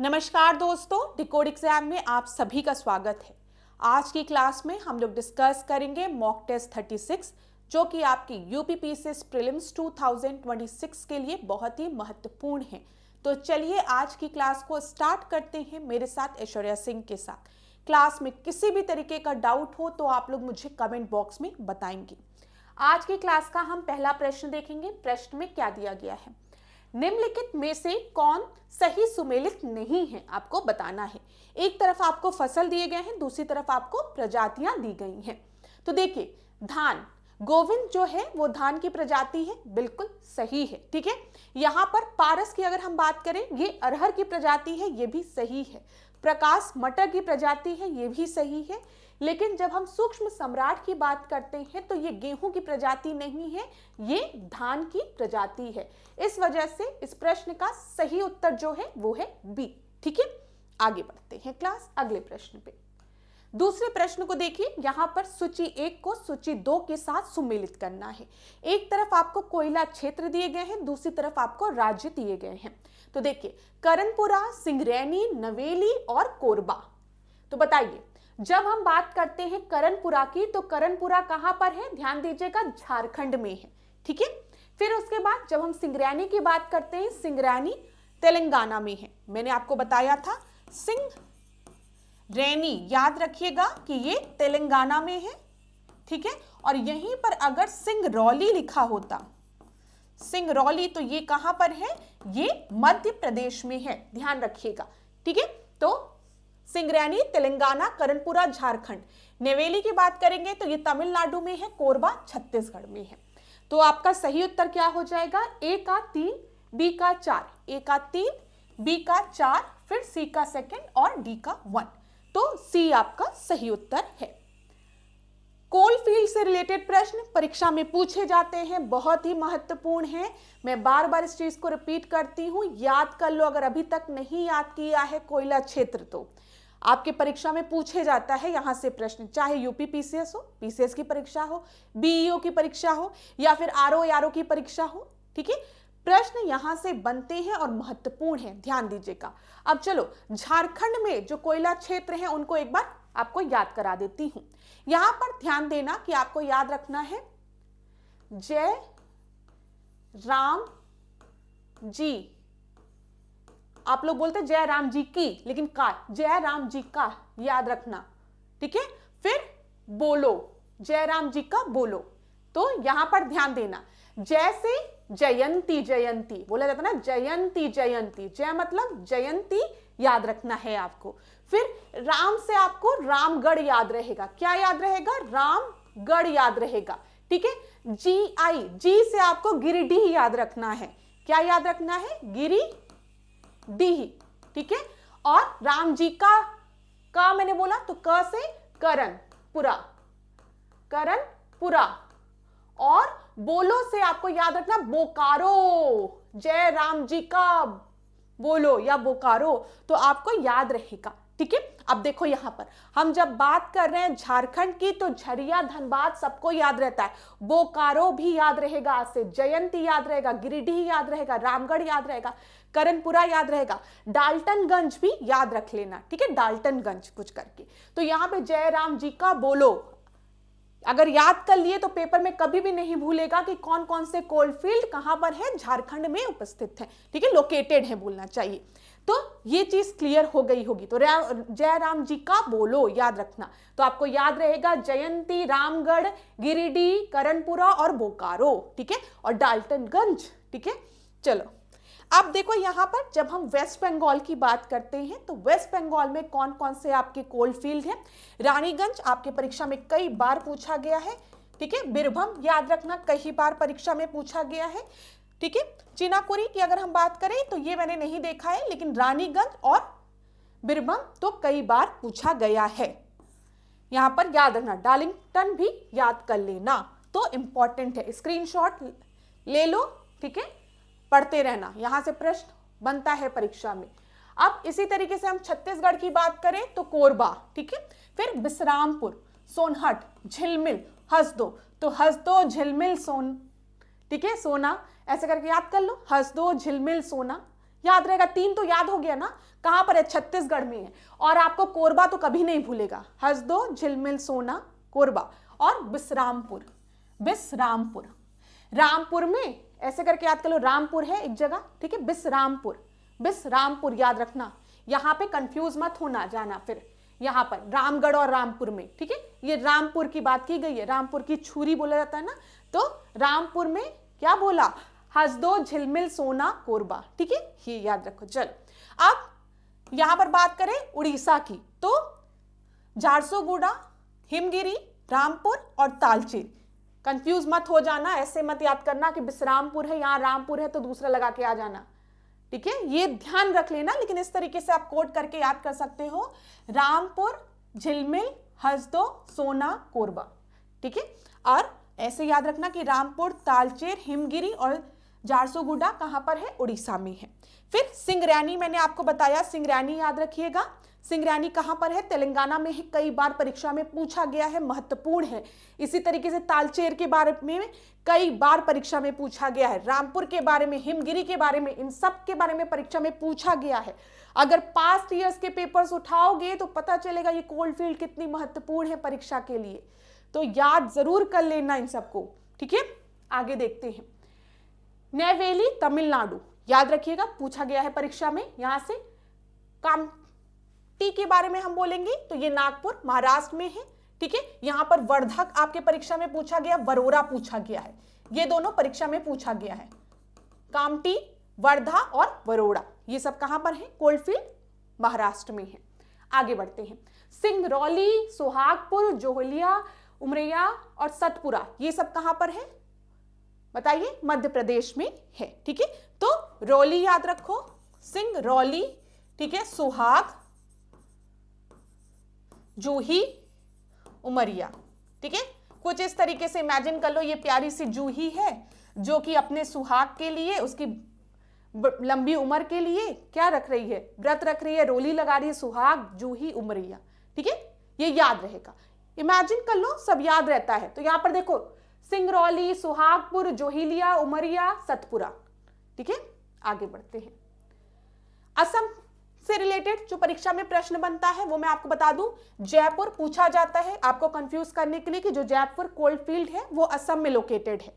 नमस्कार दोस्तों, decode exam में आप सभी का स्वागत है। आज की क्लास में हम लोग डिस्कस करेंगे मॉक टेस्ट 36 जो कि आपकी यूपीपीसीएस प्रीलिम्स 2026 के लिए बहुत ही महत्वपूर्ण है। तो चलिए आज की क्लास को स्टार्ट करते हैं मेरे साथ ऐश्वर्या सिंह के साथ। क्लास में किसी भी तरीके का डाउट हो तो आप लोग मुझे कमेंट बॉक्स में बताएंगे। आज की क्लास का हम पहला प्रश्न देखेंगे। प्रश्न में क्या दिया गया है, निम्नलिखित में से कौन सही सुमेलित नहीं है, आपको बताना है। एक तरफ आपको फसल दिए गए हैं, दूसरी तरफ आपको प्रजातियां दी गई हैं। तो देखिए, धान, गोविंद जो है वो धान की प्रजाति है, बिल्कुल सही है। ठीक है, यहां पर पारस की अगर हम बात करें, ये अरहर की प्रजाति है, ये भी सही है। प्रकाश मटर की प्रजाति है, ये भी सही है। लेकिन जब हम सूक्ष्म सम्राट की बात करते हैं तो ये गेहूं की प्रजाति नहीं है, ये धान की प्रजाति है। इस वजह से इस प्रश्न का सही उत्तर जो है वो है बी। ठीक है, आगे बढ़ते हैं क्लास अगले प्रश्न पे। दूसरे प्रश्न को देखिए, यहां पर सूची 1 को सूची 2 के साथ सुमेलित करना है। एक तरफ आपको कोयला क्षेत्र दिए गए हैं, दूसरी तरफ आपको राज्य दिए गए हैं। तो देखिए, करनपुरा, सिंगरैनी, नवेली और कोरबा। तो बताइए, जब हम बात करते हैं करनपुरा की, तो करनपुरा कहां पर है? ध्यान दीजिएगा, झारखंड में है। ठीक है, फिर उसके बाद जब हम सिंगरैनी की बात करते हैं, सिंगरैनी तेलंगाना में है। मैंने आपको बताया था सिंगरैनी, याद रखिएगा कि ये तेलंगाना में है। ठीक है, और यहीं पर अगर सिंगरौली लिखा होता, सिंगरौली, तो ये कहां पर है? ये मध्य प्रदेश में है, ध्यान रखिएगा। ठीक है, तो सिंगरैनी तेलंगाना, करनपुरा झारखंड। नेवेली की बात करेंगे तो ये तमिलनाडु में है, कोरबा छत्तीसगढ़ में है। तो आपका सही उत्तर क्या हो जाएगा? ए का 3, बी का 4, ए का 3, बी का 4, फिर सी का 2 और डी का 1। तो सी आपका सही उत्तर है। कोल फील्ड से रिलेटेड प्रश्न परीक्षा में पूछे जाते हैं, बहुत ही महत्वपूर्ण है। मैं बार बार इस चीज को रिपीट करती हूं, याद कर लो। अगर अभी तक नहीं याद किया है कोयला क्षेत्र, तो आपके परीक्षा में पूछे जाता है यहां से प्रश्न, चाहे यूपी पीसीएस हो, पीसीएस की परीक्षा हो, बीईओ की परीक्षा हो, या फिर आरओ की परीक्षा हो। ठीक है, प्रश्न यहां से बनते हैं और महत्वपूर्ण है, ध्यान दीजिएगा। अब चलो, झारखंड में जो कोयला क्षेत्र है उनको एक बार आपको याद करा देती हूं। यहां पर ध्यान देना कि आपको याद रखना है जय राम जी। आप लोग बोलते जय राम जी की, लेकिन का, जय राम जी का याद रखना। ठीक है, फिर बोलो, जय राम जी का बोलो। तो यहां पर ध्यान देना, जय से जयंती, जयंती बोला जाता ना, जयंती जयंती, जय मतलब जयंती, याद रखना है आपको। फिर राम से आपको रामगढ़ याद रहेगा। क्या याद रहेगा? रामगढ़ याद रहेगा। ठीक है, जी आई, जी से आपको गिरिडीह याद रखना है। क्या याद रखना है? गिरिडीह। ठीक है, और राम जी का मैंने बोला तो क से करनपुरा, करनपुरा। और बोलो से आपको याद रखना बोकारो, जय राम जी का बोलो या बोकारो, तो आपको याद रहेगा। ठीक है, अब देखो यहां पर हम जब बात कर रहे हैं झारखंड की, तो झरिया, धनबाद सबको याद रहता है, बोकारो भी याद रहेगा, आज से जयंती याद रहेगा, गिरिडीह याद रहेगा, रामगढ़ याद रहेगा, करनपुरा याद रहेगा, डाल्टनगंज भी याद रख लेना। ठीक है, डाल्टनगंज कुछ करके। तो यहां पे जय राम जी का बोलो अगर याद कर लिए तो पेपर में कभी भी नहीं भूलेगा कि कौन कौन से कोलफील्ड कहां पर है, झारखंड में उपस्थित है। ठीक है, लोकेटेड है बोलना चाहिए। तो ये चीज क्लियर हो गई होगी। तो जय राम जी का बोलो याद रखना, तो आपको याद रहेगा जयंती, रामगढ़, गिरिडीह, करनपुरा और बोकारो। ठीक है, और डाल्टनगंज। ठीक है, चलो अब देखो यहां पर जब हम वेस्ट बंगाल की बात करते हैं, तो वेस्ट बंगाल में कौन कौन से आपके कोल फील्ड हैं? रानीगंज आपके परीक्षा में कई बार पूछा गया है। ठीक है, बीरभूम याद रखना, कई बार परीक्षा में पूछा गया है। ठीक है, चीनाकुरी की अगर हम बात करें तो ये मैंने नहीं देखा है, लेकिन रानीगंज और बीरभूम तो कई बार पूछा गया है। यहां पर याद रखना, डार्लिंगटन भी याद कर लेना, तो इंपॉर्टेंट है, स्क्रीनशॉट ले लो। ठीक है, पढ़ते रहना, यहां से प्रश्न बनता है परीक्षा में। अब इसी तरीके से हम छत्तीसगढ़ की बात करें तो कोरबा। ठीक है, फिर बिसरामपुर, सोनहट, झिलमिल, हसदो, तो हसदो, झिलमिल, ठीक है, सोना, ऐसे करके याद कर लो, हसदो, झिलमिल, सोना। याद रहेगा, 3 तो याद हो गया ना, कहां पर है, छत्तीसगढ़ में है। और आपको कोरबा तो कभी नहीं भूलेगा, हसदो, झिलमिल, सोना, कोरबा। और बिसरामपुर, बिसरामपुर, रामपुर में ऐसे करके याद कर लो, रामपुर है एक जगह, ठीक है, बिसरामपुर, बिसरामपुर याद रखना, यहां पे कंफ्यूज मत होना जाना फिर, यहां पर रामगढ़ और रामपुर में, ठीक है। ये रामपुर की बात की गई है, रामपुर की छुरी बोला जाता है ना, तो रामपुर में क्या बोला, हसदो, झिलमिल, सोना, कोरबा, ठीक है, ये याद रखो। चलो अब यहां पर बात करें उड़ीसा की, तो झारसुगुड़ा, हिमगिरी, रामपुर और तालचेर। कंफ्यूज मत हो जाना, ऐसे मत याद करना कि बिसरामपुर है, यहां रामपुर है तो दूसरा लगा के आ जाना, ठीक है, ये ध्यान रख लेना। लेकिन इस तरीके से आप कोड करके याद कर सकते हो, रामपुर, झिलमिल, हसदो, सोना, कोरबा, ठीक है। और ऐसे याद रखना कि रामपुर, तालचेर, हिमगिरी और झारसुगुड़ा कहां पर है, उड़ीसा में है। फिर सिंगरैनी मैंने आपको बताया, सिंगरैनी याद रखिएगा, सिंगरैनी कहां पर है, तेलंगाना में है, कई बार परीक्षा में पूछा गया है, महत्वपूर्ण है। इसी तरीके से तालचेर के बारे में कई बार परीक्षा में पूछा गया है, रामपुर के बारे में, हिमगिरी के बारे में, इन सब के बारे में परीक्षा में पूछा गया है। अगर पास्ट ईयर्स के पेपर्स उठाओगे तो पता चलेगा ये कोलफील्ड कितनी महत्वपूर्ण है परीक्षा के लिए, तो याद जरूर कर लेना इन सबको, ठीक है। आगे देखते हैं, नेवेली, तमिलनाडु, याद रखिएगा, पूछा गया है परीक्षा में। यहां से कामटी के बारे में हम बोलेंगे तो ये नागपुर, महाराष्ट्र में है, ठीक है। यहां पर वर्धा आपके परीक्षा में पूछा गया, वरोरा पूछा गया है, ये दोनों परीक्षा में पूछा गया है, कामटी, वर्धा और वरोरा, ये सब कहां पर है, कोलफील्ड, महाराष्ट्र में है। आगे बढ़ते हैं, सिंगरौली, सुहागपुर, जोहलिया, उमरिया और सतपुरा, ये सब कहां पर है, बताइए, मध्य प्रदेश में है, ठीक है। तो रौली याद रखो, सिंगरौली, ठीक है, सुहाग, जूही, उमरिया, ठीक है। कुछ इस तरीके से इमेजिन कर लो, ये प्यारी सी जूही है जो कि अपने सुहाग के लिए, उसकी लंबी उम्र के लिए क्या रख रही है, व्रत रख रही है, रोली लगा रही है, सुहाग, जूही, उमरिया, ठीक है, ये याद रहेगा, इमेजिन कर लो, सब याद रहता है। तो यहां पर देखो, सिंगरौली, सुहागपुर, जोहिलिया, उमरिया, सतपुरा, ठीक है। आगे बढ़ते हैं, असम से रिलेटेड जो परीक्षा में प्रश्न बनता है वो मैं आपको बता दूं, जयपुर पूछा जाता है आपको कंफ्यूज करने के लिए कि जो जयपुर कोलफील्ड है वो असम में लोकेटेड है,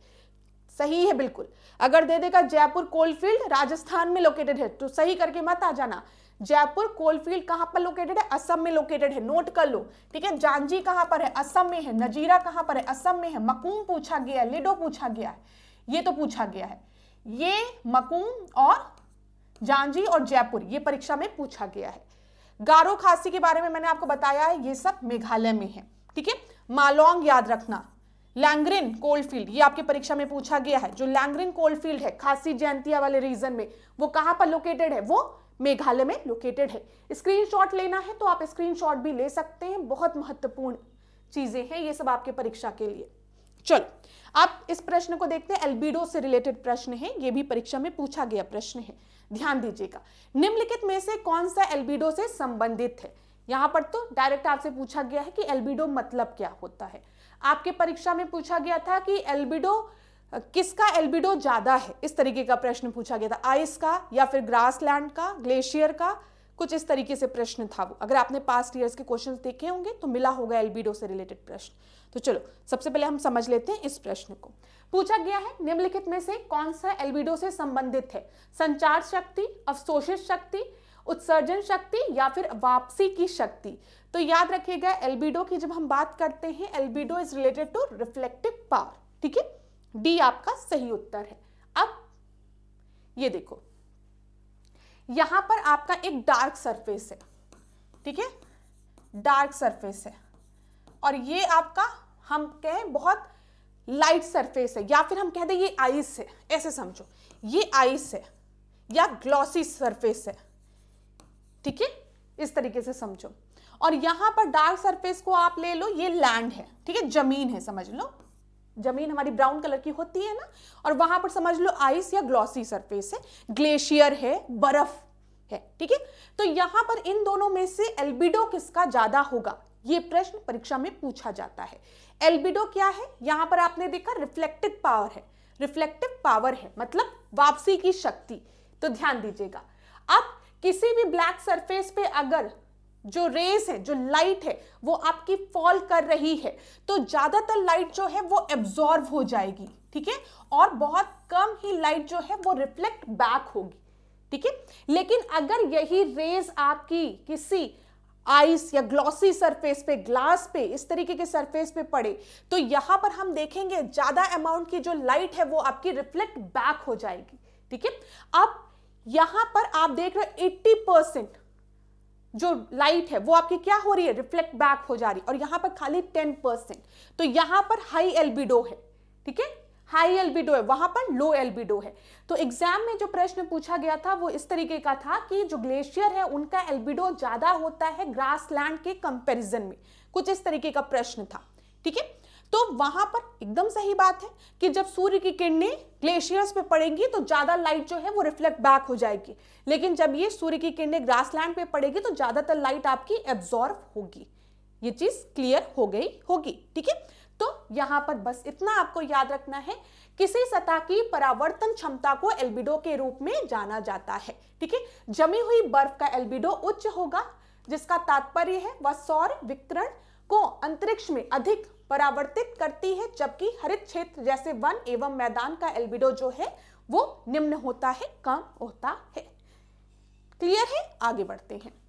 सही है बिल्कुल। अगर दे देगा जयपुर कोलफील्ड राजस्थान में लोकेटेड है तो सही करके मत आ जाना, जयपुर कोलफील्ड कहां पर लोकेटेड है, असम में लोकेटेड है, नोट कर लो, ठीक है। जांजी कहां पर है, असम में है, नजीरा कहां पर है, असम में है, मकूम पूछा गया है, लिडो पूछा गया है, ये तो पूछा गया है, ये मकूम और जांजी और जयपुर ये परीक्षा में पूछा गया है। गारो खासी के बारे में मैंने आपको बताया है, ये सब मेघालय में है, ठीक है। मालोंग याद रखना, लैंग्रिन कोलफील्ड ये आपकी परीक्षा में पूछा गया है, जो लैंग्रिन कोलफील्ड है खासी जयंतिया वाले रीजन में, वो कहां पर लोकेटेड है, वो मेघालय में लोकेटेड है। स्क्रीनशॉट लेना है तो आप स्क्रीनशॉट भी ले सकते हैं, बहुत महत्वपूर्ण चीजें हैं ये सब आपके परीक्षा के लिए। चलो आप इस प्रश्न को देखते हैं, एल्बिडो से रिलेटेड प्रश्न है, ये भी परीक्षा में पूछा गया प्रश्न है, ध्यान दीजिएगा। निम्नलिखित में से कौन सा एल्बिडो से संबंधित है, यहां पर तो डायरेक्ट आपसे पूछा गया है कि एल्बिडो मतलब क्या होता है। आपके परीक्षा में पूछा गया था कि एल्बिडो किसका एल्बिडो ज्यादा है, इस तरीके का प्रश्न पूछा गया था, आइस का या फिर ग्रासलैंड का, ग्लेशियर का, कुछ इस तरीके से प्रश्न था वो। अगर आपने पास्ट ईयर्स के क्वेश्चंस देखे होंगे तो मिला होगा एल्बिडो से रिलेटेड प्रश्न। तो चलो सबसे पहले हम समझ लेते हैं इस प्रश्न को। पूछा गया है निम्नलिखित में से कौन सा एल्बिडो से संबंधित है, संचार शक्ति, अवशोषित शक्ति, उत्सर्जन शक्ति या फिर वापसी की शक्ति। तो याद रखिएगा एल्बिडो की जब हम बात करते हैं, albedo is related to reflective power, ठीक है, डी आपका सही उत्तर है। अब ये देखो, यहां पर आपका एक डार्क सरफेस है, ठीक है, डार्क सरफेस है, और ये आपका हम कहें बहुत लाइट सरफेस है, या फिर हम कह दें ये आइस है, ऐसे समझो, ये आइस है या ग्लॉसी सरफेस है, ठीक है, इस तरीके से समझो। और यहां पर डार्क सरफेस को आप ले लो, ये लैंड है, ठीक है, जमीन है, समझ लो, जमीन हमारी ब्राउन कलर की होती है ना, और वहां पर समझ लो आइस या ग्लॉसी सरफेस है, ग्लेशियर है, बर्फ है, ठीक है। तो यहां पर इन दोनों में से एल्बिडो किसका ज्यादा होगा, ये प्रश्न परीक्षा में पूछा जाता है। एल्बिडो क्या है, यहां पर आपने देखा रिफ्लेक्टिव पावर है, रिफ्लेक्टिव पावर है मतलब वापसी की शक्ति। तो ध्यान दीजिएगा, अब किसी भी ब्लैक सरफेस पे अगर जो रेस है, जो लाइट है, वो आपकी फॉल कर रही है तो ज्यादातर लाइट जो है वो एब्जॉर्ब हो जाएगी, ठीक है, और बहुत कम ही लाइट जो है वो रिफ्लेक्ट बैक होगी, ठीक है। लेकिन अगर यही रेज आपकी किसी आइस या ग्लॉसी सरफेस पे, ग्लास पे, इस तरीके के सरफेस पे पड़े तो यहां पर हम देखेंगे ज्यादा अमाउंट की जो लाइट है वो आपकी रिफ्लेक्ट बैक हो जाएगी, ठीक है। अब यहां पर आप देख रहे हो 80% जो लाइट है वो आपकी क्या हो रही है, रिफ्लेक्ट बैक हो जा रही है, और यहां पर खाली 10%, तो यहां पर हाई एल्बिडो है, ठीक है, हाई एल्बिडो है, वहां पर लो एल्बिडो है। तो एग्जाम में जो प्रश्न पूछा गया था वो इस तरीके का था कि जो ग्लेशियर है उनका एल्बिडो ज्यादा होता है ग्रासलैंड के कंपैरिजन में, कुछ इस तरीके का प्रश्न था, ठीक है। तो वहां पर एकदम सही बात है कि जब सूर्य की किरणें ग्लेशियर्स पे पड़ेंगी तो ज्यादा लाइट जो है वो रिफ्लेक्ट बैक हो जाएगी, लेकिन जब ये सूर्य की किरणें ग्रासलैंड पे पड़ेगी तो ज्यादातर लाइट आपकी एब्जॉर्ब होगी। ये चीज क्लियर हो गई होगी, ठीक है। तो यहां पर बस इतना आपको याद रखना है, किसी सतह की परावर्तन क्षमता को एल्बिडो के रूप में जाना जाता है, ठीक है। जमी हुई बर्फ का एल्बिडो उच्च होगा, जिसका तात्पर्य है वह सौर विकिरण को अंतरिक्ष में अधिक परावर्तित करती है, जबकि हरित क्षेत्र जैसे वन एवं मैदान का एल्बिडो जो है वो निम्न होता है, कम होता है। क्लियर है, आगे बढ़ते हैं।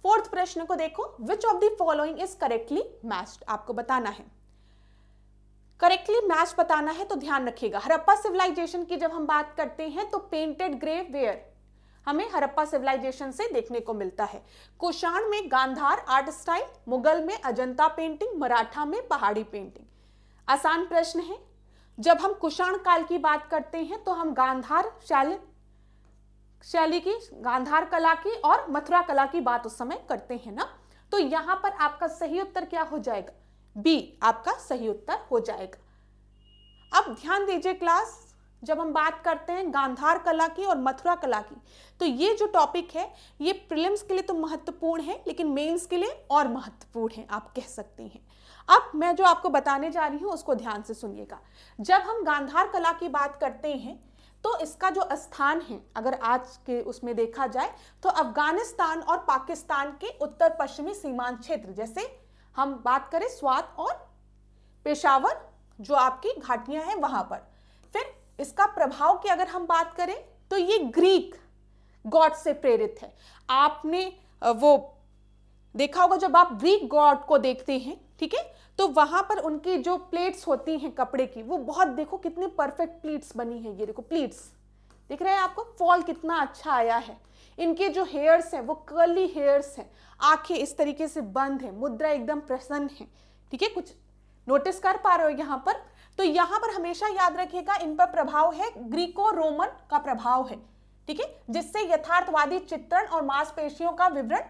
फोर्थ प्रश्न को देखो, विच of the following is correctly matched, आपको बताना है। करेक्टली मैच बताना है तो ध्यान रखिएगा, हड़प्पा सिविलाइजेशन की जब हम बात करते हैं तो पेंटेड ग्रेव वेयर हमें हड़प्पा सिविलाइजेशन से देखने को मिलता है। कुषाण में गांधार आर्ट स्टाइल, मुगल में अजंता पेंटिंग, मराठा में पहाड़ी पेंटिंग। आसान प्रश्न है। जब हम कुषाण काल की बात करते हैं तो हम गांधार शैली की, गांधार कला की और मथुरा कला की बात उस समय करते हैं ना, तो यहां पर आपका सही उत्तर क्या हो जाएगा, बी आपका सही उत्तर हो जाएगा। अब ध्यान दीजिए क्लास, जब हम बात करते हैं गांधार कला की और मथुरा कला की, तो ये जो टॉपिक है ये प्रीलिम्स के लिए तो महत्वपूर्ण है, लेकिन मेंस के लिए और महत्वपूर्ण है, आप कह सकते हैं। अब मैं जो आपको बताने जा रही हूं उसको ध्यान से सुनिएगा। जब हम गांधार कला की बात करते हैं तो इसका जो स्थान है, अगर आज के उसमें देखा जाए तो अफगानिस्तान और पाकिस्तान के उत्तर पश्चिमी सीमांत क्षेत्र, जैसे हम बात करें स्वात और पेशावर जो आपकी घाटियां हैं वहां पर। फिर इसका प्रभाव की अगर हम बात करें तो ये ग्रीक गॉड से प्रेरित है। आपने वो देखा होगा जब आप ग्रीक गॉड को देखते हैं, ठीक है, तो वहां पर उनकी जो प्लेट्स होती हैं कपड़े की, वो बहुत देखो कितनी परफेक्ट प्लेट्स बनी है। ये देखो प्लेट्स दिख रहे हैं आपको, फॉल कितना अच्छा आया है। इनके जो हेयर्स हैं वो कर्ली हेयर्स हैं, आंखें इस तरीके से बंद हैं, मुद्रा एकदम प्रसन्न है, ठीक है, कुछ नोटिस कर पा रहे हो यहाँ पर। तो यहाँ पर हमेशा याद रखिएगा इन पर प्रभाव है ग्रीको रोमन का प्रभाव है, ठीक है, जिससे यथार्थवादी चित्रण और मांसपेशियों का विवरण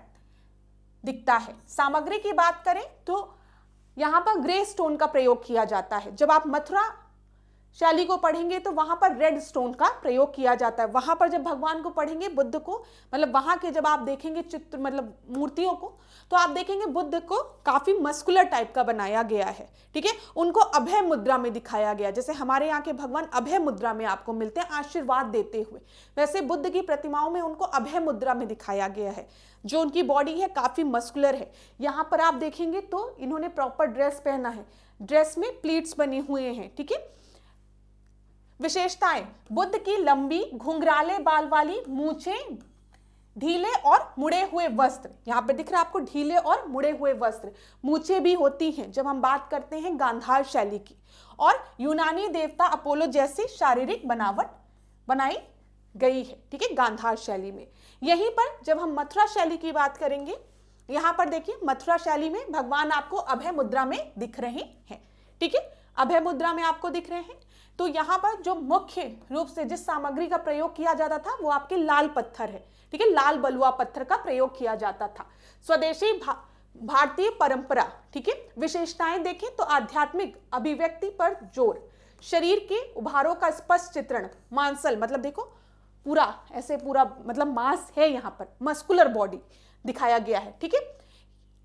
दिखता है। सामग्री की बात करें तो यहां पर ग्रे स्टोन का प्रयोग किया जाता है। जब आप मथुरा शैली को पढ़ेंगे तो वहां पर रेड स्टोन का प्रयोग किया जाता है। वहां पर जब भगवान को पढ़ेंगे, बुद्ध को, मतलब वहां के जब आप देखेंगे चित्र, मतलब मूर्तियों को, तो आप देखेंगे बुद्ध को काफी मस्कुलर टाइप का बनाया गया है, ठीक है, उनको अभय मुद्रा में दिखाया गया, जैसे हमारे यहाँ के भगवान अभय मुद्रा में आपको मिलते हैं आशीर्वाद देते हुए, वैसे बुद्ध की प्रतिमाओं में उनको अभय मुद्रा में दिखाया गया है। जो उनकी बॉडी है काफी मस्कुलर है। यहाँ पर आप देखेंगे तो इन्होंने प्रॉपर ड्रेस पहना है, ड्रेस में प्लीट्स बने हुए हैं, ठीक है। विशेषताएं, बुद्ध की लंबी घुंघराले बाल वाली मूछें, ढीले और मुड़े हुए वस्त्र, यहाँ पे दिख रहा है आपको ढीले और मुड़े हुए वस्त्र, मूछें भी होती हैं जब हम बात करते हैं गांधार शैली की, और यूनानी देवता अपोलो जैसी शारीरिक बनावट बनाई गई है, ठीक है, गांधार शैली में। यहीं पर जब हम मथुरा शैली की बात करेंगे, यहाँ पर देखिए मथुरा शैली में भगवान आपको अभय मुद्रा में दिख रहे हैं, ठीक है, अभय मुद्रा में आपको दिख रहे हैं। तो यहाँ पर जो मुख्य रूप से जिस सामग्री का प्रयोग किया जाता था वो आपके लाल पत्थर है, ठीक है, लाल बलुआ पत्थर का प्रयोग किया जाता था। स्वदेशी भारतीय परंपरा, ठीक है। विशेषताएं देखें तो आध्यात्मिक अभिव्यक्ति पर जोर, शरीर के उभारों का स्पष्ट चित्रण, मांसल, मतलब देखो पूरा ऐसे पूरा मतलब मांस है, यहाँ पर मस्कुलर बॉडी दिखाया गया है, ठीक है,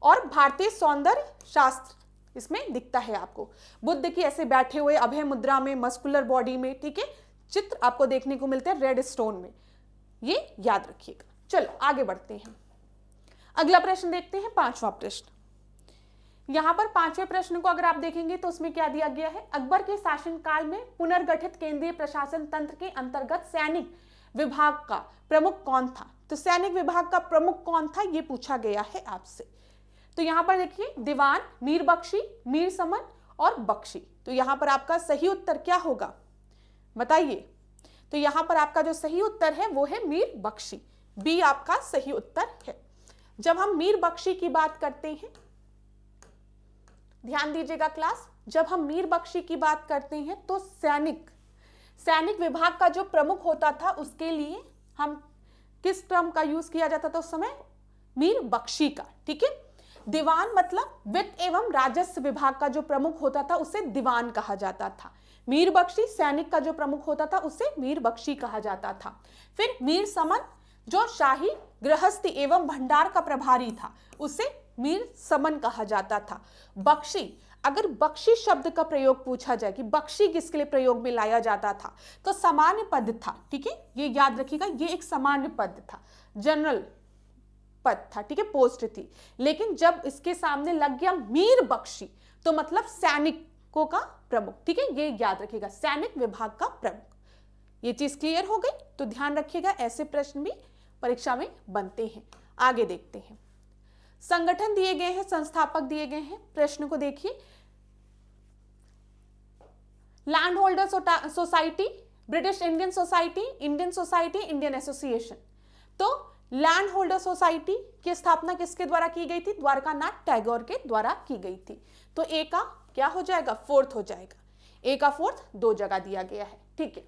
और भारतीय सौंदर्य शास्त्र इसमें दिखता है आपको, बुद्ध की ऐसे बैठे हुए अभय मुद्रा में मस्कुलर बॉडी में, ठीक है, चित्र आपको देखने को मिलते हैं रेड स्टोन में। ये याद रखिएगा। चलो आगे बढ़ते हैं, अगला प्रश्न देखते हैं, 5वां प्रश्न। यहां पर 5वें प्रश्न को अगर आप देखेंगे तो उसमें क्या दिया गया है, अकबर के शासनकाल में पुनर्गठित केंद्रीय प्रशासन तंत्र के अंतर्गत सैनिक विभाग का प्रमुख कौन था। तो सैनिक विभाग का प्रमुख कौन था ये पूछा गया है आपसे। तो यहां पर देखिए दीवान, मीर बख्शी, मीर समन और बख्शी। तो यहां पर आपका सही उत्तर क्या होगा बताइए। तो यहां पर आपका जो सही उत्तर है वो है मीर बख्शी, बी आपका सही उत्तर है। जब हम मीर बख्शी की बात करते हैं, ध्यान दीजिएगा क्लास, जब हम मीर बख्शी की बात करते हैं तो सैनिक विभाग का जो प्रमुख होता था उसके लिए हम किस टर्म का यूज किया जाता था उस समय, मीर बख्शी का। ठीक है, दीवान मतलब वित्त एवं राजस्व विभाग का जो प्रमुख होता था उसे दीवान कहा जाता था। मीर बख्शी सैनिक का जो प्रमुख होता था उसे मीर बख्शी कहा जाता था। फिर मीर समन जो शाही गृहस्थी एवं भंडार का प्रभारी था उसे मीर समन कहा जाता था। बख्शी, अगर बख्शी शब्द का प्रयोग पूछा जाए कि बख्शी किसके लिए प्रयोग में लाया जाता था तो सामान्य पद था। ठीक है, ये याद रखिएगा, ये एक सामान्य पद था, जनरल पद था। ठीक है, पोस्ट थी। लेकिन जब इसके सामने लग गया मीर बख्शी तो मतलब सैनिकों का प्रमुख। ठीक है, ये याद रखिएगा, सैनिक विभाग का प्रमुख। ये चीज क्लियर हो गई। तो ध्यान रखिएगा, ऐसे प्रश्न भी परीक्षा में बनते हैं। आगे देखते हैं, संगठन दिए गए हैं, संस्थापक दिए गए हैं। प्रश्न को देखिए, land holder society, British Indian society, Indian society, Indian association. तो लैंड होल्डर सोसाइटी की स्थापना किसके द्वारा की गई थी, द्वारकानाथ टैगोर के द्वारा की गई थी। तो ए का क्या हो जाएगा, फोर्थ हो जाएगा। ए का फोर्थ 2 जगह दिया गया है। ठीक है,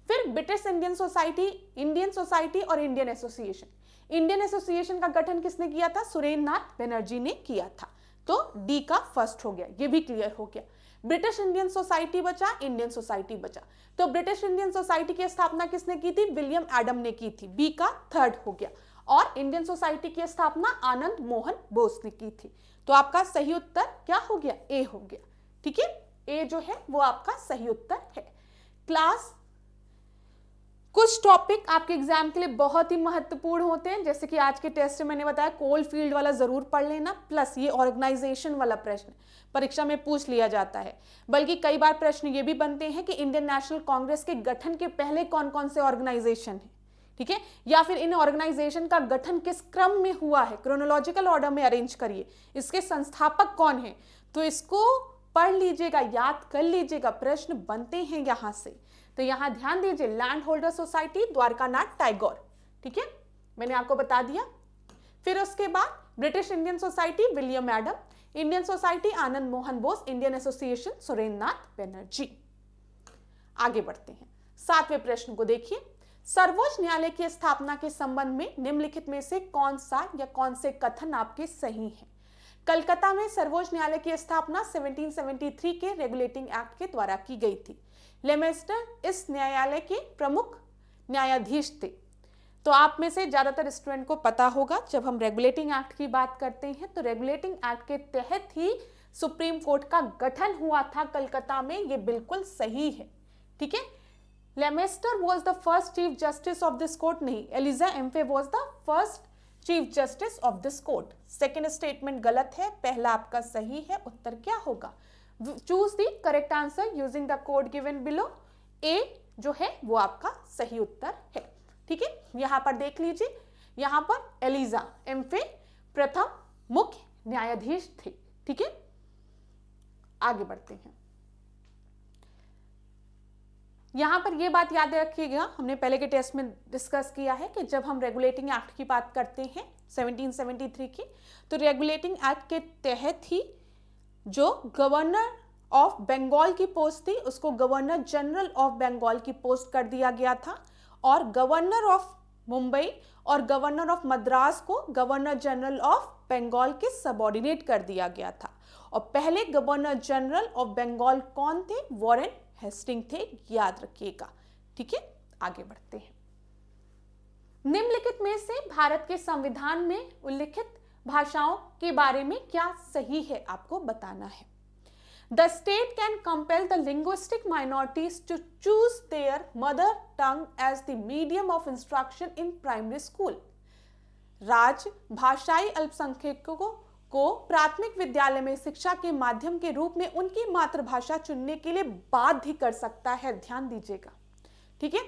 फिर British Indian society, Indian society और इंडियन एसोसिएशन। इंडियन एसोसिएशन का गठन किसने किया था, सुरेंद्रनाथ बनर्जी ने किया था। तो डी का फर्स्ट हो गया, ये भी क्लियर हो गया। ब्रिटिश इंडियन सोसाइटी बचा, इंडियन सोसाइटी बचा। तो ब्रिटिश इंडियन सोसाइटी की स्थापना किसने की थी, विलियम एडम ने की थी, बी का थर्ड हो गया। और इंडियन सोसाइटी की स्थापना आनंद मोहन बोस ने की थी। तो आपका सही उत्तर क्या हो गया, ए हो गया। ठीक है, ए जो है वो आपका सही उत्तर है। क्लास, कुछ टॉपिक आपके एग्जाम के लिए बहुत ही महत्वपूर्ण होते हैं, जैसे कि आज के टेस्ट में मैंने बताया कोल फील्ड वाला जरूर पढ़ लेना, प्लस ये ऑर्गेनाइजेशन वाला प्रश्न परीक्षा में पूछ लिया जाता है। बल्कि कई बार प्रश्न ये भी बनते हैं कि इंडियन नेशनल कांग्रेस के गठन के पहले कौन कौन से ऑर्गेनाइजेशन है। ठीक है, या फिर इन ऑर्गेनाइजेशन का गठन किस क्रम में हुआ है, क्रोनोलॉजिकल ऑर्डर में अरेंज करिए, इसके संस्थापक कौन है। तो इसको पढ़ लीजिएगा, याद कर लीजिएगा, प्रश्न बनते हैं यहां से। तो यहां ध्यान दीजिए, land holder society Dwarkanath Tagore. ठीक है, मैंने आपको बता दिया। फिर उसके बाद British Indian society William Adam, Indian society Anand Mohan Bose, Indian association Surendranath Banerjee. आगे बढ़ते हैं, 7वें प्रश्न को देखिए, सर्वोच्च न्यायालय की स्थापना के संबंध में निम्नलिखित में से कौन सा या कौन से कथन आपके सही हैं। कलकत्ता में सर्वोच्च न्यायालय की स्थापना 1773 के रेगुलेटिंग एक्ट के द्वारा की गई थी। लेमेस्टर इस न्यायालय के प्रमुख न्यायाधीश थे। तो आप में से ज्यादातर स्टूडेंट को पता होगा, जब हम रेगुलेटिंग एक्ट की बात करते हैं तो रेगुलेटिंग एक्ट के तहत ही सुप्रीम कोर्ट का गठन हुआ था कलकत्ता में, ये बिल्कुल सही है। ठीक है, Lemaistre was the first chief justice of this court, नहीं, Elijah Impey was the first chief justice of this court. Second statement गलत है, पहला आपका सही है। उत्तर क्या होगा, choose the correct answer using the code given below. A जो है वो आपका सही उत्तर है। ठीक है, यहां पर देख लीजिए, यहां पर एलिजा एम्फे प्रथम मुख्य न्यायाधीश थे। ठीक है, आगे बढ़ते हैं। यहां पर यह बात याद रखिएगा, हमने पहले के टेस्ट में डिस्कस किया है कि जब हम रेगुलेटिंग एक्ट की बात करते हैं 1773 की, तो रेगुलेटिंग एक्ट के तहत ही जो गवर्नर ऑफ बंगाल की पोस्ट थी उसको गवर्नर जनरल ऑफ बंगाल की पोस्ट कर दिया गया था, और गवर्नर ऑफ मुंबई और गवर्नर ऑफ मद्रास को गवर्नर जनरल ऑफ बंगाल के सबऑर्डिनेट कर दिया गया था। और पहले गवर्नर जनरल ऑफ बंगाल कौन थे, वॉरेन हेस्टिंग थे, याद रखिएगा। ठीक है, आगे बढ़ते हैं। निम्नलिखित में से भारत के संविधान में उल्लिखित भाषाओं के बारे में क्या सही है, आपको बताना है। The state can compel the linguistic minorities to choose their mother tongue as the medium of instruction in primary school. राज्य भाषाई अल्पसंख्यकों को प्राथमिक विद्यालय में शिक्षा के माध्यम के रूप में उनकी मातृभाषा चुनने के लिए बाध्य कर सकता है। ध्यान दीजिएगा, ठीक है।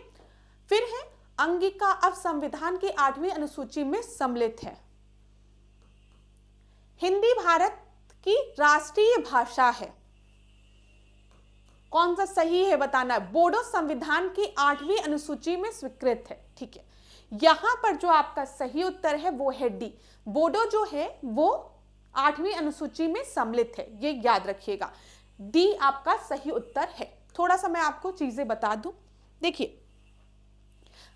फिर है अंगिका अब संविधान की 8वीं अनुसूची में सम्मिलित है। हिंदी भारत की राष्ट्रीय भाषा है। कौन सा सही है बताना है। बोडो संविधान की 8वीं अनुसूची में स्वीकृत है, ठीक है। यहां पर जो आपका सही उत्तर है वो है डी। बोडो जो है वो 8वीं अनुसूची में सम्मिलित है, ये याद रखिएगा। डी आपका सही उत्तर है। थोड़ा सा मैं आपको चीजें बता दूं। देखिए,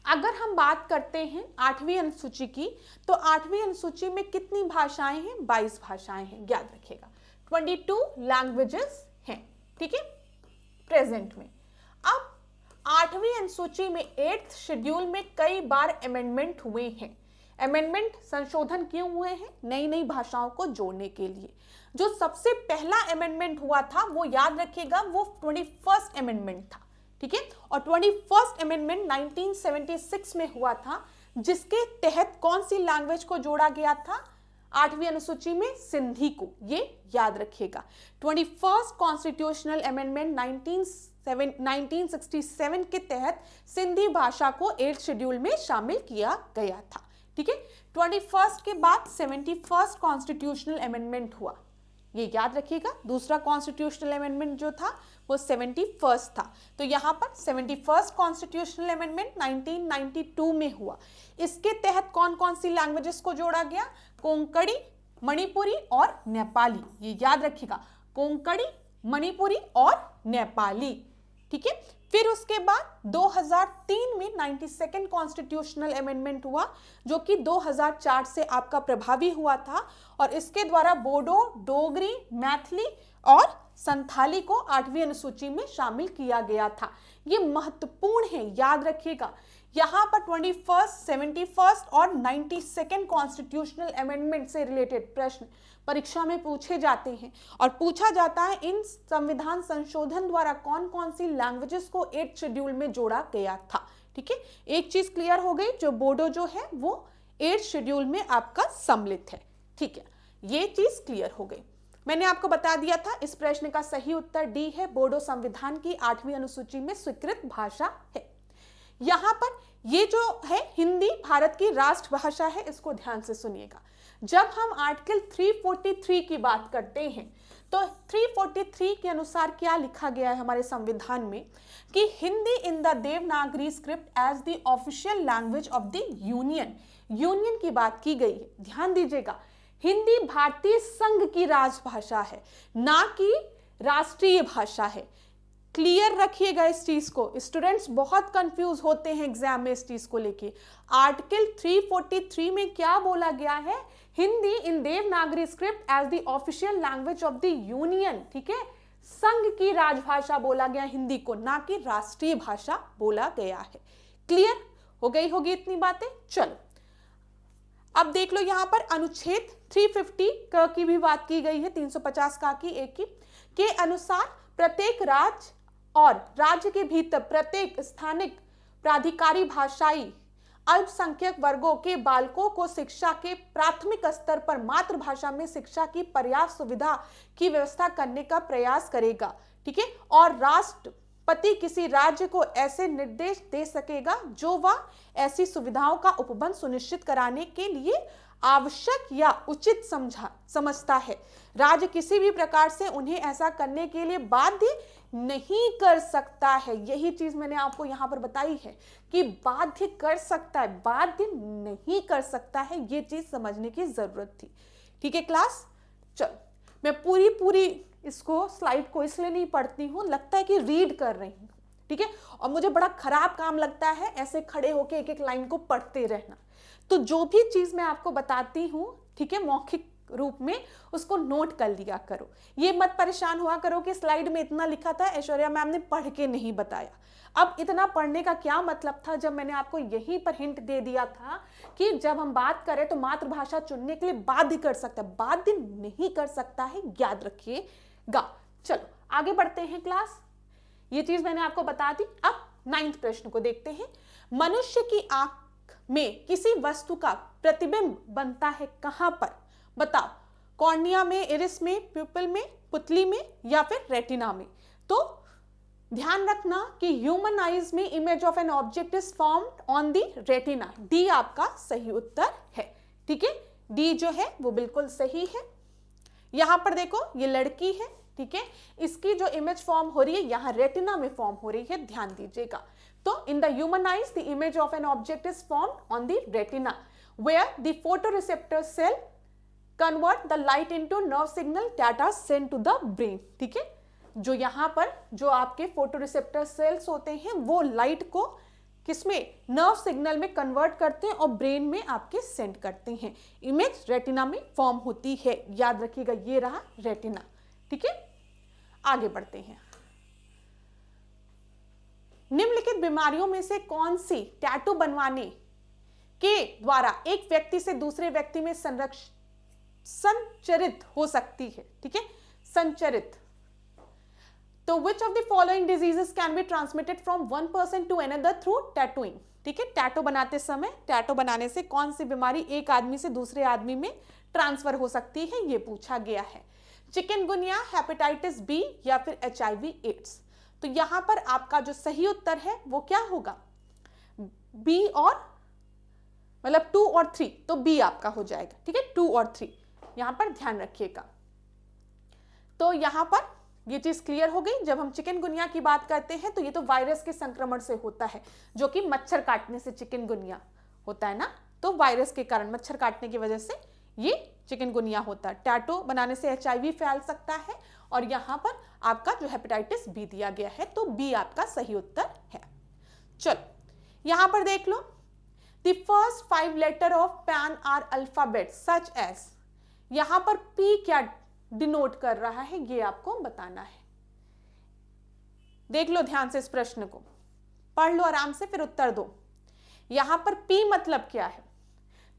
अगर हम बात करते हैं 8वीं अनुसूची की, तो 8वीं अनुसूची में कितनी भाषाएं हैं? 22 भाषाएं हैं, याद रखिएगा। 22 लैंग्वेजेस हैं, ठीक है, प्रेजेंट में। अब 8वीं अनुसूची में 8th शेड्यूल में कई बार अमेंडमेंट हुए हैं। अमेंडमेंट संशोधन क्यों हुए हैं? नई नई भाषाओं को जोड़ने के लिए। जो सबसे पहला अमेंडमेंट हुआ था वो याद रखिएगा, वो 21st अमेंडमेंट था, ठीक है। और 21st अमेंडमेंट 1976 में हुआ था, जिसके तहत कौन सी लैंग्वेज को जोड़ा गया था 8वीं अनुसूची में? सिंधी को, ये याद रखिएगा। 21st कॉन्स्टिट्यूशनल अमेंडमेंट 1967 के तहत सिंधी भाषा को 8th शेड्यूल में शामिल किया गया था, ठीक है। 21st के बाद 71st कॉन्स्टिट्यूशनल अमेंडमेंट हुआ, ये याद रखिएगा। दूसरा कॉन्स्टिट्यूशनल अमेंडमेंट जो था वो 71st था। तो यहां पर 71st कॉन्स्टिट्यूशनल अमेंडमेंट 1992 में हुआ। इसके तहत कौन कौन सी लैंग्वेजेस को जोड़ा गया? कोंकणी, मणिपुरी और नेपाली, ये याद रखिएगा। कोंकणी, मणिपुरी और नेपाली, ठीक है। फिर उसके बाद 2003 में 92nd कॉन्स्टिट्यूशनल अमेंडमेंट हुआ, जो कि 2004 से आपका प्रभावी हुआ था। और इसके द्वारा बोडो, डोगरी, मैथिली और संथाली को 8वीं अनुसूची में शामिल किया गया था। ये महत्वपूर्ण है, याद रखिएगा। यहां पर 21st, 71st और 92nd कॉन्स्टिट्यूशनल अमेंडमेंट से रिलेटेड प्रश्न परीक्षा में पूछे जाते हैं। और पूछा जाता है इन संविधान संशोधन द्वारा कौन कौन सी लैंग्वेजेस को 8th शेड्यूल में जोड़ा गया था, ठीक है। एक चीज क्लियर हो गई, जो बोडो जो है वो 8th शेड्यूल में आपका सम्मिलित है, ठीक है। ये चीज क्लियर हो गई। मैंने आपको बता दिया था इस प्रश्न का सही उत्तर डी है। बोडो संविधान की 8वीं अनुसूची में स्वीकृत भाषा है। यहां पर ये जो है हिंदी भारत की राष्ट्रभाषा है, इसको ध्यान से सुनिएगा। जब हम आर्टिकल 343 की बात करते हैं, तो 343 के अनुसार क्या लिखा गया है हमारे संविधान में कि Hindi in the Devanagari script as the official language of the union. Union की बात की गई है, ध्यान दीजिएगा। हिंदी भारतीय संघ की राजभाषा है, ना कि राष्ट्रीय भाषा है। क्लियर रखिएगा इस चीज को। स्टूडेंट्स बहुत कंफ्यूज होते हैं एग्जाम में इस चीज को लेके। आर्टिकल 343 में क्या बोला गया है? Hindi in Devanagari script as the official language of the union, ठीक है। संघ की राजभाषा बोला गया हिंदी को, ना कि राष्ट्रीय भाषा बोला गया है। क्लियर हो गई होगी इतनी बातें। चलो अब देख लो, यहां पर अनुच्छेद 350 की भी बात की गई है, 350 का की एक की के अनुसार प्रत्येक राज्य और राज्य के भीतर प्रत्येक स्थानिक प्राधिकारी भाषाई अल्पसंख्यक वर्गों के बालकों को शिक्षा के प्राथमिक स्तर पर मातृभाषा में शिक्षा की पर्याप्त सुविधा की व्यवस्था करने का प्रयास करेगा, ठीक है। और राष्ट्रपति किसी राज्य को ऐसे निर्देश दे सकेगा जो वह ऐसी सुविधाओं का उपबंध सुनिश्चित कराने के लिए आवश्यक या उचित समझता है। राज्य किसी भी प्रकार से उन्हें ऐसा करने के लिए बाध्य नहीं कर सकता है। यही चीज मैंने आपको यहां पर बताई है कि बाध्य कर सकता है, बाध्य नहीं कर सकता है। ये चीज समझने की जरूरत थी, ठीक है क्लास। चलो मैं पूरी इसको स्लाइड को इसलिए नहीं पढ़ती हूँ, लगता है कि रीड कर रही हूँ, ठीक है। और मुझे बड़ा खराब काम लगता है ऐसे खड़े होकर एक एक लाइन को पढ़ते रहना। तो जो भी चीज मैं आपको बताती हूँ, ठीक है, मौखिक रूप में उसको नोट कर लिया करो। ये मत परेशान हुआ करो कि स्लाइड में इतना लिखा था, ऐश्वर्या मैम ने पढ़ के नहीं बताया। अब इतना पढ़ने का क्या मतलब था जब मैंने आपको यहीं पर हिंट दे दिया था कि जब हम बात करें तो मातृभाषा चुनने के लिए बाध्य कर सकता है, बाध्य नहीं कर सकता है, याद रखिएगा। चलो आगे बढ़ते हैं क्लास, ये चीज मैंने आपको बता दी। अब 9th प्रश्न को देखते हैं। मनुष्य की आंख में किसी वस्तु का प्रतिबिंब बनता है कहां पर? बताओ, कॉर्निया में, इरिस में, प्यूपिल में, पुतली में या फिर रेटिना में? तो ध्यान रखना कि ह्यूमन आईज में image of an object is formed on the retina. D आपका सही उत्तर है। ठीक है, डी जो है वो बिल्कुल सही है। यहां पर देखो, ये लड़की है, ठीक है, इसकी जो इमेज फॉर्म हो रही है यहां रेटिना में फॉर्म हो रही है, ध्यान दीजिएगा। तो in the human eyes the image of an object is formed on the retina where the photoreceptor cell convert the light into nerve signal that are sent to the brain. ठीक है, जो यहां पर जो आपके फोटोरिसेप्टर सेल्स होते हैं वो लाइट को किसमें, नर्व सिग्नल में कन्वर्ट करते हैं और ब्रेन में आपके सेंड करते हैं। इमेज रेटिना में फॉर्म होती है, याद रखिएगा, ये रहा रेटिना। ठीक है, आगे बढ़ते हैं। निम्नलिखित बीमारियों में से कौन सी टैटू बनवाने के द्वारा एक व्यक्ति से दूसरे व्यक्ति में संचरित हो सकती है? ठीक है, संचरित। तो which of the following diseases can be transmitted from one person to another through tattooing? ठीक है, टैटू बनाते समय, टैटू बनाने से कौन सी बीमारी एक आदमी से दूसरे आदमी में ट्रांसफर हो सकती है, ये पूछा गया है। चिकनगुनिया, हेपेटाइटिस बी या फिर HIV एड्स? तो यहां पर आपका जो सही उत्तर है वो क्या होगा? बी और मतलब 2 और 3, तो बी आपका हो जाएगा। ठीक है, 2 और 3 यहां पर ध्यान रखिएगा। तो यहां पर ये चीज क्लियर हो गई। जब हम चिकनगुनिया की बात करते हैं तो ये तो वायरस के संक्रमण से होता है, जो कि मच्छर काटने से चिकनगुनिया होता है ना, तो वायरस के कारण मच्छर काटने की वजह से ये चिकनगुनिया होता है। टैटू बनाने से HIV फैल सकता है और यहाँ पर आपका जो हेपेटाइटिस बी दिया गया है, तो बी आपका सही उत्तर है। चलो यहाँ पर देख लो, the first 5 letter of PAN are alphabet such as, यहाँ पर पी क्या डिनोट कर रहा है ये आपको बताना है। देख लो ध्यान से इस प्रश्न को, पढ़ लो आराम से, फिर उत्तर दो। यहां पर पी मतलब क्या है?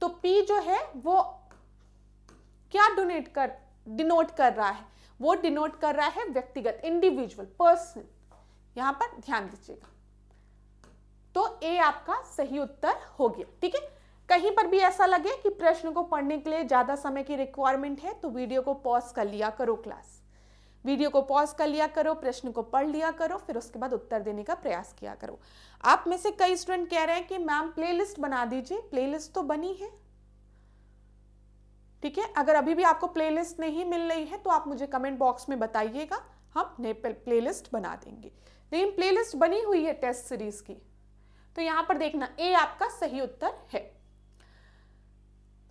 तो पी जो है वो क्या डिनोट कर रहा है? वो डिनोट कर रहा है व्यक्तिगत, इंडिविजुअल, पर्सन। यहां पर ध्यान दीजिएगा। तो ए आपका सही उत्तर हो गया। ठीक है, कहीं पर भी ऐसा लगे कि प्रश्न को पढ़ने के लिए ज्यादा समय की रिक्वायरमेंट है तो वीडियो को पॉज कर लिया करो, क्लास वीडियो को पॉज कर लिया करो, प्रश्न को पढ़ लिया करो, फिर उसके बाद उत्तर देने का प्रयास किया करो। आप में से कई स्टूडेंट कह रहे हैं कि मैम प्लेलिस्ट बना दीजिए, प्लेलिस्ट तो बनी है। ठीक है, अगर अभी भी आपको प्लेलिस्ट नहीं मिल रही है तो आप मुझे कमेंट बॉक्स में बताइएगा, हम नई प्लेलिस्ट बना देंगे। लेकिन प्लेलिस्ट बनी हुई है टेस्ट सीरीज की, तो यहां पर देखना ए आपका सही उत्तर है।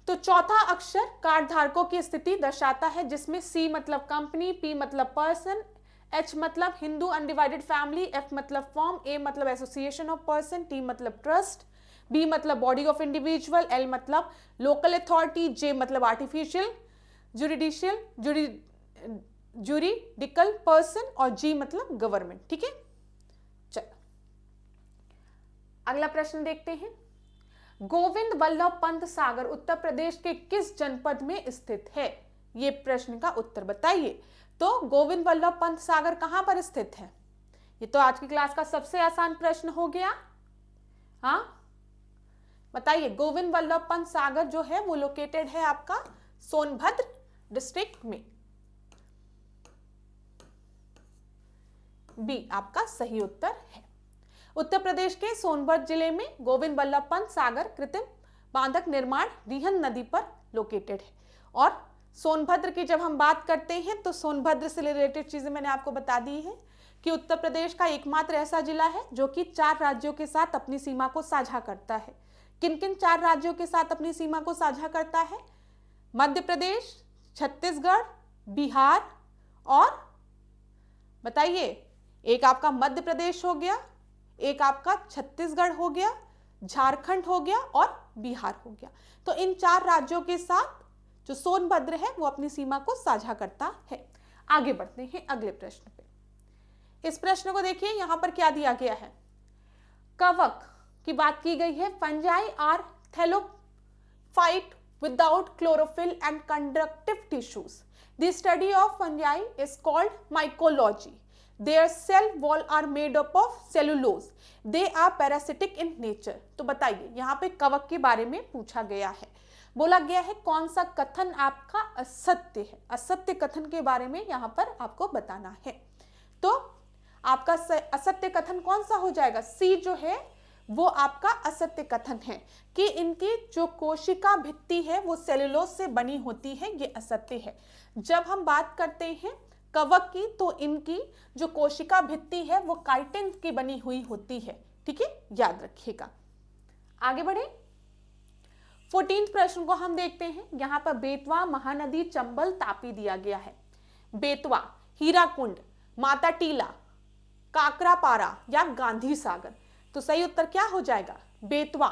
तो चौथा अक्षर कार्ड धारकों की स्थिति दर्शाता है, जिसमें सी मतलब कंपनी, पी मतलब पर्सन, एच मतलब हिंदू अनडिवाइडेड फैमिली, एफ मतलब फॉर्म, ए मतलब एसोसिएशन ऑफ पर्सन, टी मतलब ट्रस्ट, बी मतलब बॉडी ऑफ इंडिविजुअल, एल मतलब लोकल अथॉरिटी, जे मतलब आर्टिफिशियल जुरिडिकल पर्सन और जी मतलब गवर्नमेंट। ठीक है, चलो अगला प्रश्न देखते हैं। गोविंद वल्लभ पंत सागर उत्तर प्रदेश के किस जनपद में स्थित है? ये प्रश्न का उत्तर बताइए। तो गोविंद वल्लभ पंत सागर कहां पर स्थित है? ये तो आज की क्लास का सबसे आसान प्रश्न हो गया। हाँ बताइए, गोविंद वल्लभ पंत सागर जो है वो लोकेटेड है आपका सोनभद्र डिस्ट्रिक्ट में। बी आपका सही उत्तर है। उत्तर प्रदेश के सोनभद्र जिले में गोविंद वल्लभ पंत सागर कृत्रिम बांधक निर्माण रिहंद नदी पर लोकेटेड है। और सोनभद्र की जब हम बात करते हैं तो सोनभद्र से रिलेटेड चीजें मैंने आपको बता दी है कि उत्तर प्रदेश का एकमात्र ऐसा जिला है जो कि 4 राज्यों के साथ अपनी सीमा को साझा करता है। किन किन 4 राज्यों के साथ अपनी सीमा को साझा करता है? मध्य प्रदेश, छत्तीसगढ़, बिहार और बताइए, एक आपका मध्य प्रदेश हो गया, एक आपका छत्तीसगढ़ हो गया, झारखंड हो गया और बिहार हो गया। तो इन 4 राज्यों के साथ जो सोनभद्र है वो अपनी सीमा को साझा करता है। आगे बढ़ते हैं अगले प्रश्न पे। इस प्रश्न को देखिए, यहां पर क्या दिया गया है? कवक की बात की गई है। Fungi are thallophyte without chlorophyll and conductive tissues. The study of fungi is called mycology. Their cell wall are made up of cellulose. They are parasitic in nature. तो बताइए यहाँ पे कवक के बारे में पूछा गया है, बोला गया है कौन सा कथन आपका असत्य है। असत्य कथन के बारे में यहाँ पर आपको बताना है। तो आपका असत्य कथन कौन सा हो जाएगा? सी जो है वो आपका असत्य कथन है कि इनकी जो कोशिका भित्ति है वो सेलुलोज से बनी होती है, ये असत्य है। जब हम बात करते हैं कवक की तो इनकी जो कोशिका भित्ति है वो काइटिन की बनी हुई होती है, ठीक है, याद रखिएगा। आगे बढ़े, 14वें प्रश्न को हम देखते हैं। यहाँ पर बेतवा, महानदी, चंबल, तापी दिया गया है। बेतवा, हीराकुंड, माता टीला, काकरापारा या गांधी सागर। तो सही उत्तर क्या हो जाएगा? बेतवा,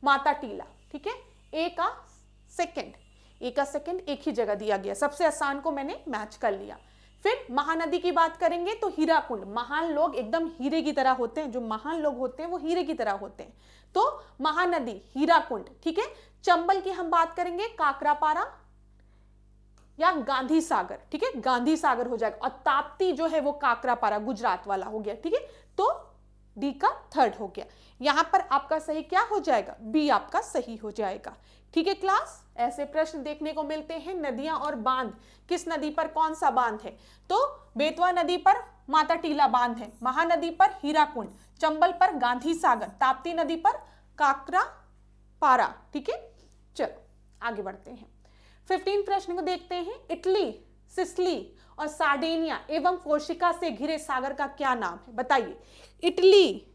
माता टीला, ठीक है। ए का सेकंड एक ही जगह दिया गया, सबसे आसान को मैंने मैच कर लिया। फिर महानदी की बात करेंगे तो हीराकुंड, महान लोग एकदम हीरे की तरह होते हैं, जो महान लोग होते हैं वो हीरे की तरह होते हैं, तो महानदी, हीराकुंड, ठीक है। चंबल की हम बात करेंगे काकरापारा या गांधी सागर, ठीक है, गांधी सागर हो जाएगा। और ताप्ती जो है वो काकरापारा गुजरात वाला हो गया, ठीक है। तो डी का थर्ड हो गया। यहां पर आपका सही क्या हो जाएगा? बी आपका सही हो जाएगा, ठीक है क्लास। ऐसे प्रश्न देखने को मिलते हैं। नदियां और बांध, किस नदी पर कौन सा बांध है? तो बेतवा नदी पर माता टीला बांध है, महानदी पर हीराकुंड, चंबल पर गांधी सागर, ताप्ती नदी पर काकरापारा, ठीक है। चलो आगे बढ़ते हैं। 15 प्रश्न को देखते हैं। इटली, सिसिली और सार्डिनिया एवं कोर्सिका से घिरे सागर का क्या नाम है? बताइए। इटली,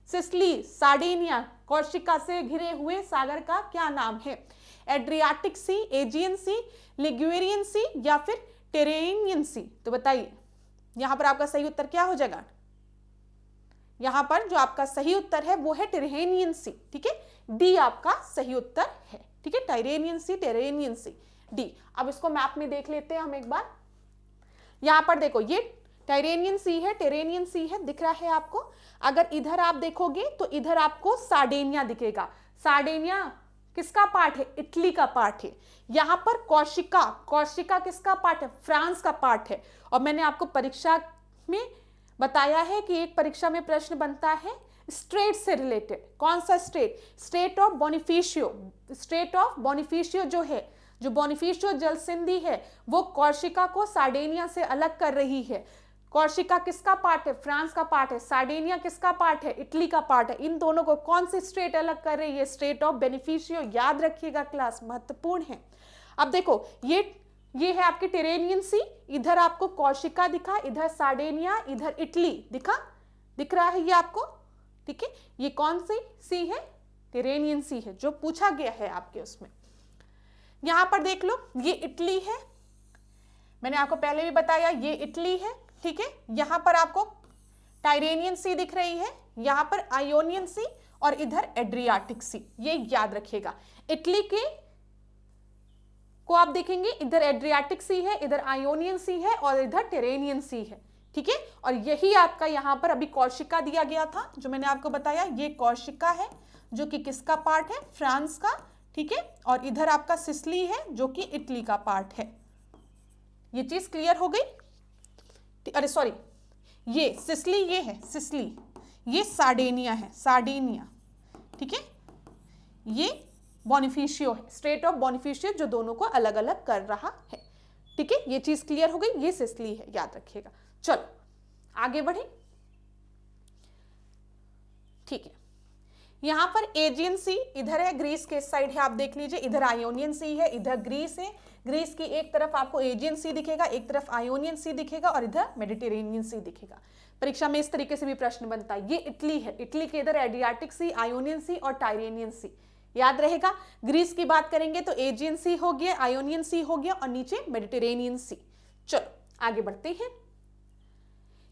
सिसिली, सार्डिनिया, कोर्सिका से घिरे हुए सागर का क्या नाम है? एड्रियाटिक सी, एजियन सी, लिगुरियन सी या फिर टेरेनियन सी? तो बताइए यहां पर आपका सही उत्तर क्या हो जाएगा? यहां पर जो आपका सही उत्तर है वो है टेरेनियन सी, ठीक है। डी आपका सही उत्तर है, ठीक है, टाइरेनियन सी, टेरेनियन सी, डी। अब इसको मैप में देख लेते हैं हम एक बार। यहां पर देखो ये टाइरेनियन सी है, टेरेनियन सी है, दिख रहा है आपको। अगर इधर आप देखोगे तो इधर आपको सार्डिनिया दिखेगा। सार्डिनिया किसका पार्ट है? इटली का पार्ट है। यहां पर कोर्सिका, कोर्सिका किसका पार्ट है? फ्रांस का पार्ट है। और मैंने आपको परीक्षा में बताया है कि एक परीक्षा में प्रश्न बनता है स्ट्रेट से रिलेटेड। कौन सा strait? Strait of Bonifacio. Strait of Bonifacio जो है, जो बोनिफिशियो जलसंधि है वो कोर्सिका को सार्डिनिया से अलग कर रही है। कोर्सिका किसका पार्ट है? फ्रांस का पार्ट है। सार्डिनिया किसका पार्ट है? इटली का पार्ट है। इन दोनों को कौन सी स्ट्रेट अलग कर रही है? Strait of Bonifacio. याद रखिएगा क्लास, महत्वपूर्ण है। अब देखो ये है आपकी टेरेनियन सी, इधर आपको कोर्सिका दिखा, इधर सार्डिनिया, इधर इटली दिख रहा है ये आपको, ठीक है। ये कौन सी है? टेरेनियन सी है, जो पूछा गया है आपके उसमें। यहां पर देख लो ये इटली है, मैंने आपको पहले भी बताया ये इटली है, ठीक है। यहां पर आपको टाइरेनियन सी दिख रही है, यहां पर आयोनियन सी और इधर एड्रियाटिक सी, ये याद रखिएगा। इटली के को आप देखेंगे इधर एड्रियाटिक सी है, इधर आयोनियन सी है और इधर टेरेनियन सी है, ठीक है। और यही आपका यहां पर अभी कोर्सिका दिया गया था, जो मैंने आपको बताया ये कोर्सिका है, जो कि किसका पार्ट है? फ्रांस का, ठीक है। और इधर आपका सिसिली है जो कि इटली का पार्ट है। ये चीज क्लियर हो गई? अरे सॉरी, ये सिसिली, ये है सिसिली, ये सार्डिनिया है, सार्डिनिया, ठीक है। ये बोनिफिशियो है, स्ट्रेट ऑफ बोनिफिशियो, जो दोनों को अलग अलग कर रहा है, ठीक है। ये चीज क्लियर हो गई, ये सिसिली है, याद रखिएगा। चलो आगे बढ़े, ठीक है। यहां पर एजियन सी इधर है, ग्रीस के साइड है, आप देख लीजिए। इधर आयोनियन सी है, इधर ग्रीस है। ग्रीस की एक तरफ आपको एजियन सी दिखेगा, एक तरफ आयोनियन सी दिखेगा और इधर मेडिटेरेनियन सी दिखेगा। परीक्षा में इस तरीके से भी प्रश्न बनता है। ये इटली है, इटली के इधर एड्रियाटिक सी, आयोनियन सी और टाइरेनियन सी, याद रहेगा। ग्रीस की बात करेंगे तो एजियन सी हो गया, आयोनियन सी हो गया और नीचे मेडिटेरेनियन सी। चलो आगे बढ़ते हैं।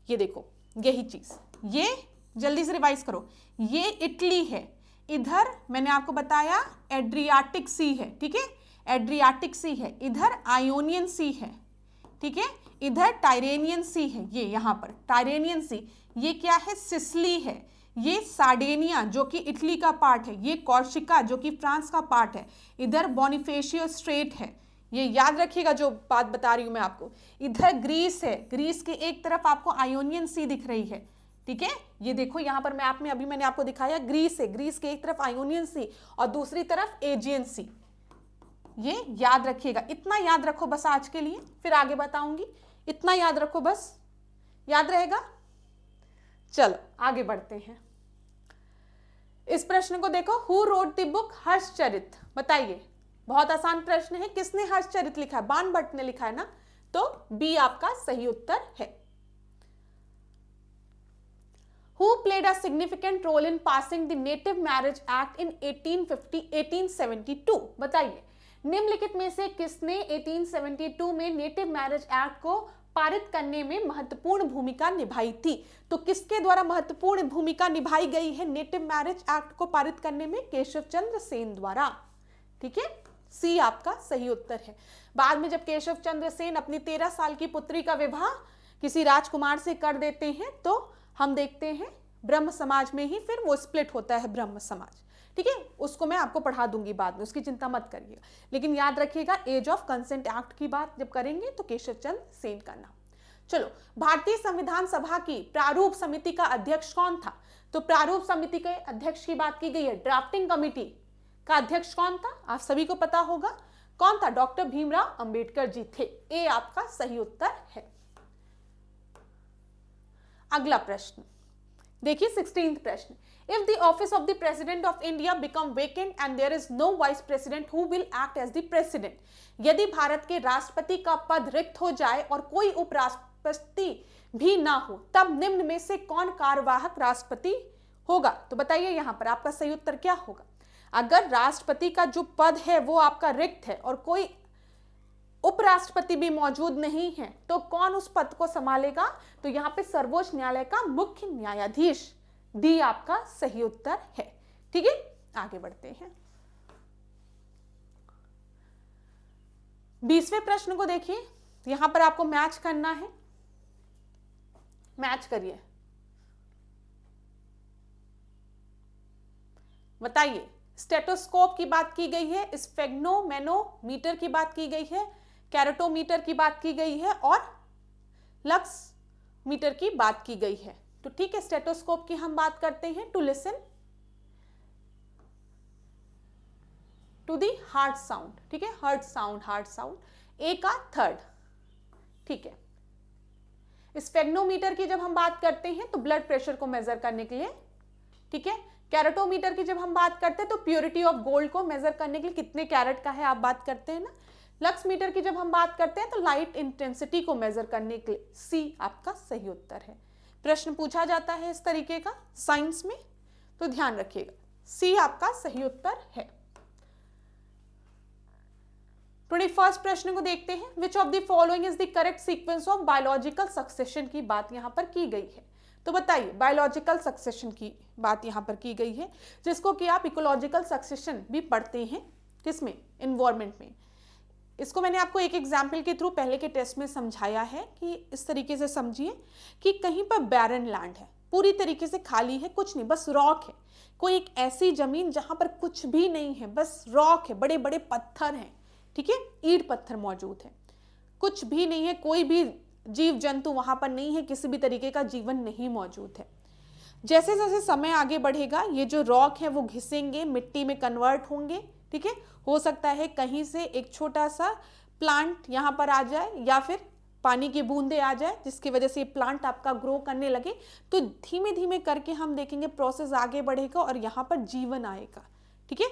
ये देखो यही चीज, ये जल्दी से रिवाइज करो। ये इटली है, इधर मैंने आपको बताया एड्रियाटिक सी है, ठीक है, एड्रियाटिक सी है। इधर आयोनियन सी है, ठीक है, इधर टाइरेनियन सी है। ये यहां पर टाइरेनियन सी, ये क्या है? सिसिली है। ये सार्डिनिया जो कि इटली का पार्ट है, ये कॉर्सिका जो कि फ्रांस का पार्ट है, इधर बोनिफेशियो स्ट्रेट है, ये याद रखिएगा जो बात बता रही हूं मैं आपको। इधर ग्रीस है, ग्रीस के एक तरफ आपको आयोनियन सी दिख रही है, ठीक है, ये देखो यहां पर मैप में अभी मैंने आपको दिखाया ग्रीस है, ग्रीस के एक तरफ आयोनियन सी और दूसरी तरफ एजियन सी, ये याद रखिएगा। इतना याद रखो बस आज के लिए, फिर आगे बताऊंगी, इतना याद रखो बस, याद रहेगा। चलो आगे बढ़ते हैं। इस प्रश्न को देखो, who wrote the book Harshacharita, बताइए, बहुत आसान प्रश्न है, किसने हर्षचरित लिखा है? बाणभट्ट ने लिखा है ना, तो बी आपका सही उत्तर है। Who played a significant role in passing the Native Marriage Act in 1872? बताइए, निम्नलिखित में से किसने 1872 में नेटिव मैरिज एक्ट को पारित करने में महत्वपूर्ण भूमिका निभाई थी? तो किसके द्वारा महत्वपूर्ण भूमिका निभाई गई है नेटिव मैरिज एक्ट को पारित करने में? केशव चंद्र सेन द्वारा, ठीक है, सी आपका सही उत्तर है। बाद में जब केशव चंद्र सेन अपनी 13 साल की पुत्री का विवाह किसी राजकुमार से कर देते हैं, तो हम देखते हैं ब्रह्म समाज में ही फिर वो स्प्लिट होता है, ब्रह्म समाज, ठीक है, उसको मैं आपको पढ़ा दूंगी बाद में, उसकी चिंता मत करिएगा। लेकिन याद रखिएगा एज ऑफ कंसेंट एक्ट की बात जब करेंगे तो केशव चंद्र सेन का नाम। चलो, भारतीय संविधान सभा की प्रारूप समिति का अध्यक्ष कौन था? तो प्रारूप समिति के अध्यक्ष की बात की गई है। ड्राफ्टिंग कमिटी का अध्यक्ष कौन था? आप सभी को पता होगा कौन था? डॉक्टर भीमराव अंबेडकर जी थे। ए आपका सही उत्तर है। अगला प्रश्न देखिए, 16th प्रश्न, if the office of the president of India become vacant and there is no vice president who will act as the president, यदि भारत के राष्ट्रपति का पद रिक्त हो जाए और कोई उपराष्ट्रपति भी ना हो, तब निम्न में से कौन कार्यवाहक राष्ट्रपति होगा? तो बताइए यहां पर आपका सही उत्तर क्या होगा? अगर राष्ट्रपति का जो पद है वो आपका रिक्त है और कोई उपराष्ट्रपति भी मौजूद नहीं है, तो कौन उस पद को संभालेगा? तो यहां पे सर्वोच्च न्यायालय का मुख्य न्यायाधीश। डी आपका सही उत्तर है, ठीक है। आगे बढ़ते हैं। 20वें प्रश्न को देखिए, यहां पर आपको मैच करना है, मैच करिए, बताइए। स्टेटोस्कोप की बात की गई है, स्फेग्नोमेनोमीटर की बात की गई है, कैरेटोमीटर की बात की गई है और लक्स मीटर की बात की गई है। तो ठीक है, स्टेटोस्कोप की हम बात करते हैं, to listen to the heart sound, ठीक है, हार्ट साउंड, ए का थर्ड, ठीक है। स्फेग्नोमीटर की जब हम बात करते हैं तो ब्लड प्रेशर को मेजर करने के लिए, ठीक है। कैरेटोमीटर की जब हम बात करते हैं तो प्योरिटी ऑफ गोल्ड को मेजर करने के लिए कितने कैरेट का है आप बात करते हैं ना। लक्स मीटर की जब हम बात करते हैं तो लाइट इंटेंसिटी को मेजर करने के लिए। सी आपका सही उत्तर है। प्रश्न पूछा जाता है इस तरीके का साइंस में, तो ध्यान रखिएगा, सी आपका सही उत्तर है। 21 प्रश्न को देखते हैं, which of the following is the correct sequence of biological succession की बात यहां पर की गई है। तो बताइए, बायोलॉजिकल सक्सेशन की बात यहां पर की गई है, जिसको कि आप इकोलॉजिकल सक्सेशन भी पढ़ते हैं, किसमें? एनवायरमेंट में। इसको मैंने आपको एक एग्जाम्पल के थ्रू पहले के टेस्ट में समझाया है कि इस तरीके से समझिए कि कहीं पर बैरन लैंड है, पूरी तरीके से खाली है, कुछ नहीं, बस रॉक है। कोई एक ऐसी जमीन जहां पर कुछ भी नहीं है, बस रॉक है, बड़े बड़े पत्थर हैं, ठीक है, ईंट पत्थर मौजूद है, कुछ भी नहीं है, कोई भी जीव जंतु वहां पर नहीं है, किसी भी तरीके का जीवन नहीं मौजूद है। जैसे जैसे समय आगे बढ़ेगा ये जो रॉक है वो घिसेंगे, मिट्टी में कन्वर्ट होंगे, ठीक है। हो सकता है कहीं से एक छोटा सा प्लांट यहाँ पर आ जाए या फिर पानी की बूंदे आ जाए, जिसकी वजह से ये प्लांट आपका ग्रो करने लगे। तो धीमे धीमे करके हम देखेंगे प्रोसेस आगे बढ़ेगा और यहाँ पर जीवन आएगा, ठीक है।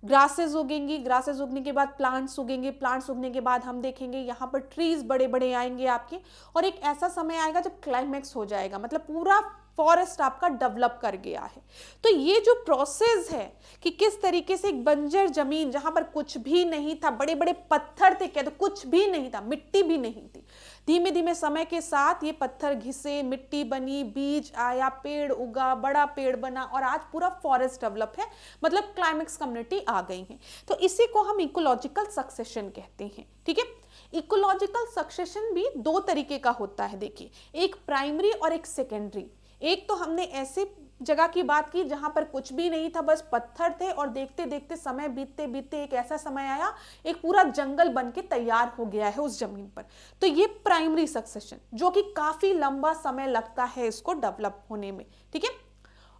ग्रासेस उगेंगी, ग्रासेस उगने के बाद प्लांट्स उगेंगे, प्लांट्स उगने के बाद हम देखेंगे यहाँ पर ट्रीज बड़े बड़े आएंगे आपके, और एक ऐसा समय आएगा जब क्लाइमेक्स हो जाएगा, मतलब पूरा फॉरेस्ट आपका डेवलप कर गया है। तो ये जो प्रोसेस है कि किस तरीके से एक बंजर जमीन जहां पर कुछ भी नहीं था, बड़े बड़े पत्थर थे, क्या तो कुछ भी नहीं था, मिट्टी भी नहीं थी, धीमे धीमे समय के साथ ये पत्थर घिसे, मिट्टी बनी, बीज आया, पेड़ उगा, बड़ा पेड़ बना और आज पूरा फॉरेस्ट डेवलप है, मतलब क्लाइमेक्स कम्युनिटी आ गई है। तो इसी को हम इकोलॉजिकल सक्सेशन कहते हैं, ठीक है। इकोलॉजिकल सक्सेशन भी दो तरीके का होता है, देखिए, एक प्राइमरी और एक सेकेंडरी। एक तो हमने ऐसे जगह की बात की जहां पर कुछ भी नहीं था, बस पत्थर थे, और देखते देखते समय बीतते बीतते एक ऐसा समय आया, एक पूरा जंगल बन के तैयार हो गया है उस जमीन पर। तो ये प्राइमरी सक्सेशन, जो कि काफी लंबा समय लगता है इसको डेवलप होने में, ठीक है।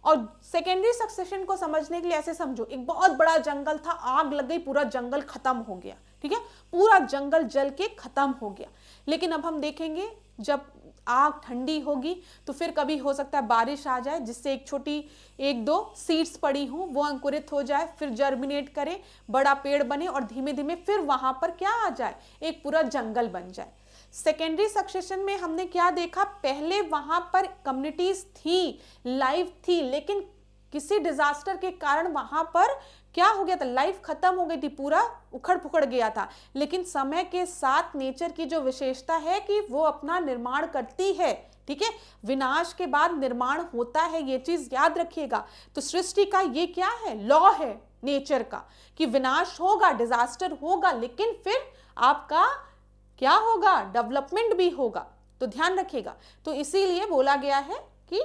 और सेकेंडरी सक्सेशन को समझने के लिए ऐसे समझो, एक बहुत बड़ा जंगल था, आग लग गई, पूरा जंगल खत्म हो गया, ठीक है, पूरा जंगल जल के खत्म हो गया। लेकिन अब हम देखेंगे जब आग ठंडी होगी तो फिर कभी हो सकता है बारिश आ जाए, जिससे एक छोटी 1-2 सीड्स पड़ी हो वो अंकुरित हो जाए, फिर जर्मिनेट करे, बड़ा पेड़ बने, और धीमे धीमे फिर वहां पर क्या आ जाए, एक पूरा जंगल बन जाए। सेकेंडरी सक्सेशन में हमने क्या देखा, पहले वहां पर कम्युनिटीज थी, लाइफ थी, लेकिन किसी डिजास्टर के कारण वहां पर क्या हो गया था, लाइफ खत्म हो गई थी, पूरा उखड़ पुखड़ गया था। लेकिन समय के साथ नेचर की जो विशेषता है कि वो अपना निर्माण करती है, ठीक है, विनाश के बाद निर्माण होता है, ये चीज याद रखिएगा। तो सृष्टि का ये क्या है, लॉ है नेचर का, कि विनाश होगा, डिजास्टर होगा, लेकिन फिर आपका क्या होगा, डेवलपमेंट भी होगा। तो ध्यान रखिएगा। तो इसीलिए बोला गया है कि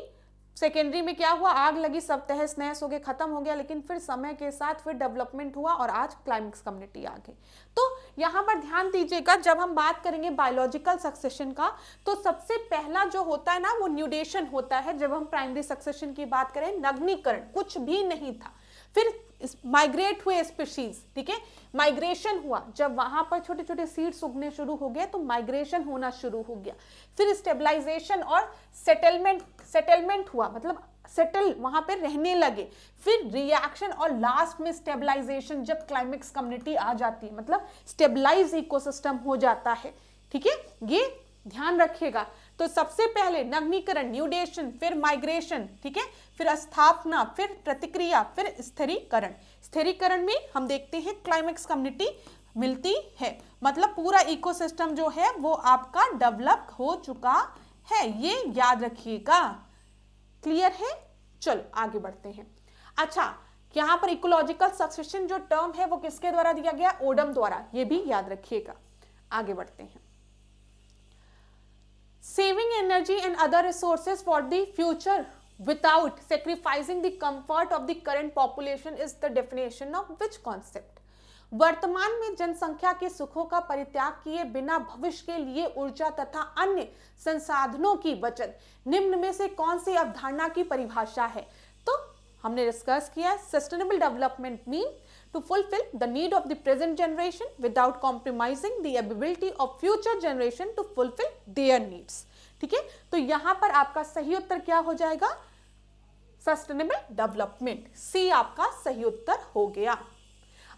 सेकेंडरी में क्या हुआ, आग लगी, सब तहस नहस हो गए, खत्म हो गया, लेकिन फिर समय के साथ फिर डेवलपमेंट हुआ और आज क्लाइमेक्स कम्युनिटी आ गई। तो यहां पर ध्यान दीजिएगा, जब हम बात करेंगे बायोलॉजिकल सक्सेशन का, तो सबसे पहला जो होता है ना वो न्यूडेशन होता है। जब हम प्राइमरी सक्सेशन की बात करें, नग्नीकरण, कुछ भी नहीं था, फिर माइग्रेट हुए स्पीशीज, ठीक है, माइग्रेशन हुआ, जब वहां पर छोटे छोटे सीड्स उगने शुरू हो गए तो माइग्रेशन होना शुरू हो गया, फिर स्टेबलाइजेशन और सेटलमेंट हुआ, मतलब सेटल वहां पे रहने लगे, फिर रिएक्शन, और लास्ट में स्टेबलाइजेशन, जब क्लाइमेक्स कम्युनिटी आ जाती है, मतलब स्टेबलाइज इकोसिस्टम हो जाता है, ठीक है, ये ध्यान रखिएगा। तो सबसे पहले नग्नीकरण, न्यूडेशन, फिर माइग्रेशन, ठीक है, फिर स्थापना, फिर प्रतिक्रिया, फिर स्थिरीकरण। स्थिरीकरण में हम देखते हैं क्लाइमेक्स कम्युनिटी मिलती है, मतलब पूरा इकोसिस्टम जो है वो आपका डेवलप हो चुका है, ये याद रखिएगा। क्लियर है? चलो आगे बढ़ते हैं। अच्छा, यहां पर इकोलॉजिकल सक्सेशन जो टर्म है वो किसके द्वारा दिया गया, ओडम द्वारा, ये भी याद रखिएगा। आगे बढ़ते हैं। Saving energy and other resources for the future without sacrificing the comfort of the current population is the definition of which concept? वर्तमान में जनसंख्या के सुखों का परित्याग किए बिना भविष्य के लिए ऊर्जा तथा अन्य संसाधनों की बचत, निम्न में से कौन सी अवधारणा की परिभाषा है? तो हमने डिस्कस किया, sustainable development mean to fulfill the need of the present generation without compromising the ability of future generation to fulfill their needs। ठीक है, तो यहां पर आपका सही उत्तर क्या हो जाएगा, सस्टेनेबल डेवलपमेंट, सी आपका सही उत्तर हो गया।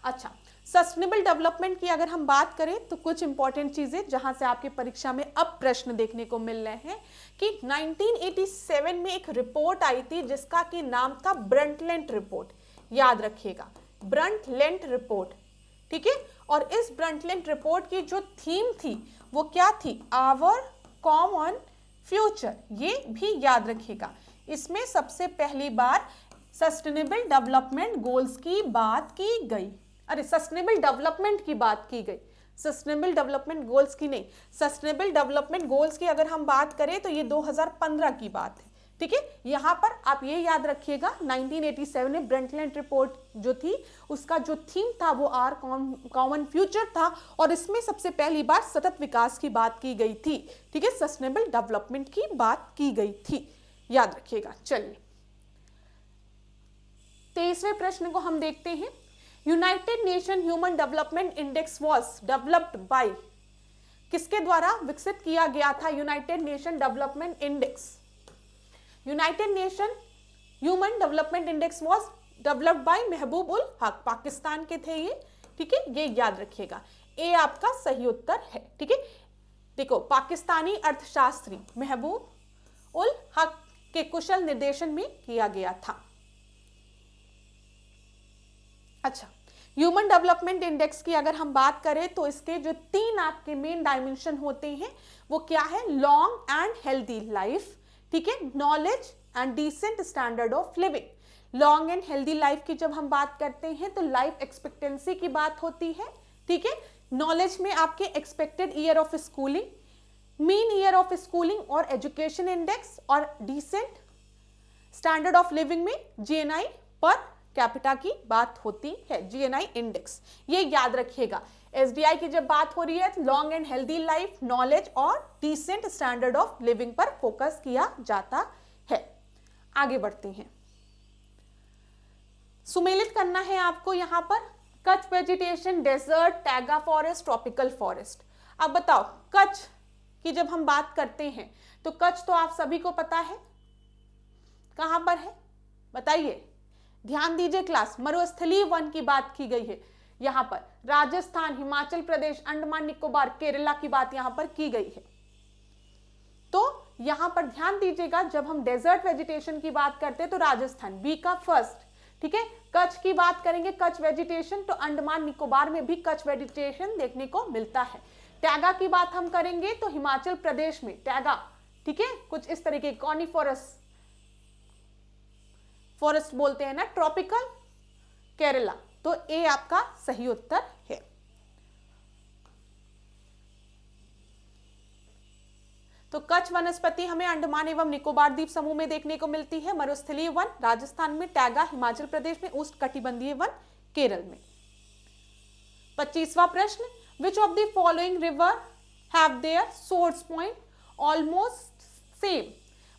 अच्छा, सस्टेनेबल डेवलपमेंट की अगर हम बात करें तो कुछ इंपॉर्टेंट चीजें जहां से आपकी परीक्षा में अब प्रश्न देखने को मिल रहे हैं कि 1987 में एक रिपोर्ट आई थी जिसका कि नाम था ब्रंटलैंड रिपोर्ट, याद रखिएगा, ब्रंटलैंड रिपोर्ट, ठीक है। और इस ब्रंटलैंड रिपोर्ट की जो थीम थी वो क्या थी, आवर कॉमन फ्यूचर, ये भी याद रखिएगा। इसमें सबसे पहली बार सस्टेनेबल डेवलपमेंट गोल्स की बात की गई, अरे सस्टेनेबल डेवलपमेंट की बात की गई, सस्टेनेबल डेवलपमेंट गोल्स की नहीं। सस्टेनेबल डेवलपमेंट गोल्स की अगर हम बात करें तो ये 2015 की बात है, ठीक है। यहां पर आप ये याद रखिएगा 1987 में ब्रंटलैंड रिपोर्ट जो थी उसका जो थीम था वो आर कॉमन फ्यूचर था, और इसमें सबसे पहली बार सतत विकास की बात की गई थी, ठीक है, सस्टेनेबल डेवलपमेंट की बात की गई थी, याद रखिएगा। चलिए 23वें प्रश्न को हम देखते हैं। United nation human development index was developed by, किसके द्वारा विकसित किया गया था United nation development index? United nation human development index was developed by महबूब उल हक, पाकिस्तान के थे ये, ठीक है, ये याद रखिएगा, ए आपका सही उत्तर है, ठीक है। देखो, पाकिस्तानी अर्थशास्त्री महबूब उल हक के कुशल निर्देशन में किया गया था। अच्छा, ह्यूमन डेवलपमेंट इंडेक्स की अगर हम बात करें तो इसके जो 3 आपके मेन डायमेंशन होते हैं वो क्या है, लॉन्ग एंड हेल्दी लाइफ, ठीक है, knowledge and decent standard of living. Long and healthy life की जब हम बात करते हैं तो लाइफ एक्सपेक्टेंसी की बात होती है, ठीक है। नॉलेज में आपके expected year of schooling, mean year of schooling और एजुकेशन इंडेक्स, और डिसेंट स्टैंडर्ड ऑफ लिविंग में जीएनआई पर कैपिटा की बात होती है, जीएनआई इंडेक्स, ये याद रखिएगा। एसडीआई की जब बात हो रही है long and healthy life, knowledge और डिसेंट स्टैंडर्ड ऑफ लिविंग पर फोकस किया जाता है। आगे बढ़ते हैं, सुमेलित करना है आपको यहां पर Kutch vegetation, desert, taiga forest, tropical forest. अब बताओ कच्छ की जब हम बात करते हैं तो कच्छ तो आप सभी को पता है कहां पर है, बताइए, ध्यान दीजिए क्लास, मरुस्थलीय वन की बात की गई है यहां पर, राजस्थान, हिमाचल प्रदेश, अंडमान निकोबार, केरला की बात यहां पर की गई है। तो यहां पर ध्यान दीजिएगा जब हम डेजर्ट वेजिटेशन की बात करते हैं तो राजस्थान, बी का फर्स्ट, ठीक है। कच्छ की बात करेंगे, कच्छ वेजिटेशन, तो अंडमान निकोबार में भी कच्छ वेजिटेशन देखने को मिलता है। टैगा की बात हम करेंगे तो हिमाचल प्रदेश में टैगा, ठीक है, कुछ इस तरीके कॉनिफोरस फॉरेस्ट बोलते हैं ना, ट्रॉपिकल केरला, तो ए आपका सही उत्तर है। तो कच्छ वनस्पति हमें अंडमान एवं निकोबार द्वीप समूह में देखने को मिलती है, मरुस्थलीय वन राजस्थान में, टैगा हिमाचल प्रदेश में, उष्ण कटिबंधीय वन केरल में। 25वां प्रश्न, विच of the following river have their source point almost same,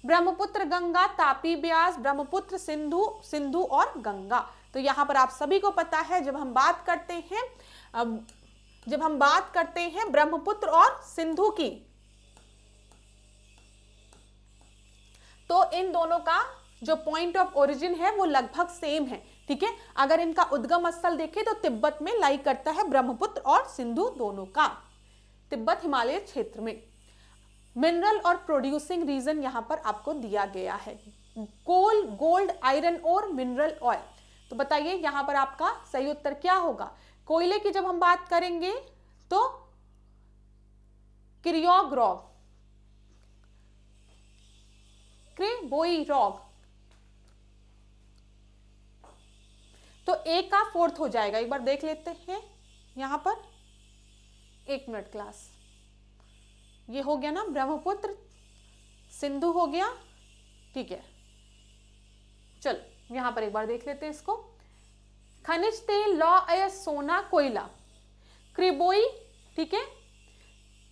Brahmaputra, Ganga, Tapi, Beas, Brahmaputra, Sindhu, Sindhu और गंगा। तो यहां पर आप सभी को पता है जब हम बात करते हैं ब्रह्मपुत्र और सिंधु की, तो इन दोनों का जो पॉइंट ऑफ ओरिजिन है वो लगभग सेम है, ठीक है। अगर इनका उद्गम स्थल देखें तो तिब्बत में लाई करता है ब्रह्मपुत्र और सिंधु दोनों का, तिब्बत हिमालय क्षेत्र में। मिनरल और प्रोड्यूसिंग रीजन यहां पर आपको दिया गया है, कोल, गोल्ड, आयरन और मिनरल ऑयल। तो बताइए यहां पर आपका सही उत्तर क्या होगा। कोयले की जब हम बात करेंगे तो किरियोग रॉक, क्रेबोई रॉक, तो ए का फोर्थ हो जाएगा। एक बार देख लेते हैं यहां पर, एक मिनट क्लास, ये हो गया ना ब्रह्मपुत्र, सिंधु हो गया, ठीक है। चलो यहां पर एक बार देख लेते हैं इसको, खनिज तेल, लौ अयस्क, सोना, कोयला, क्रिबोई, ठीक है।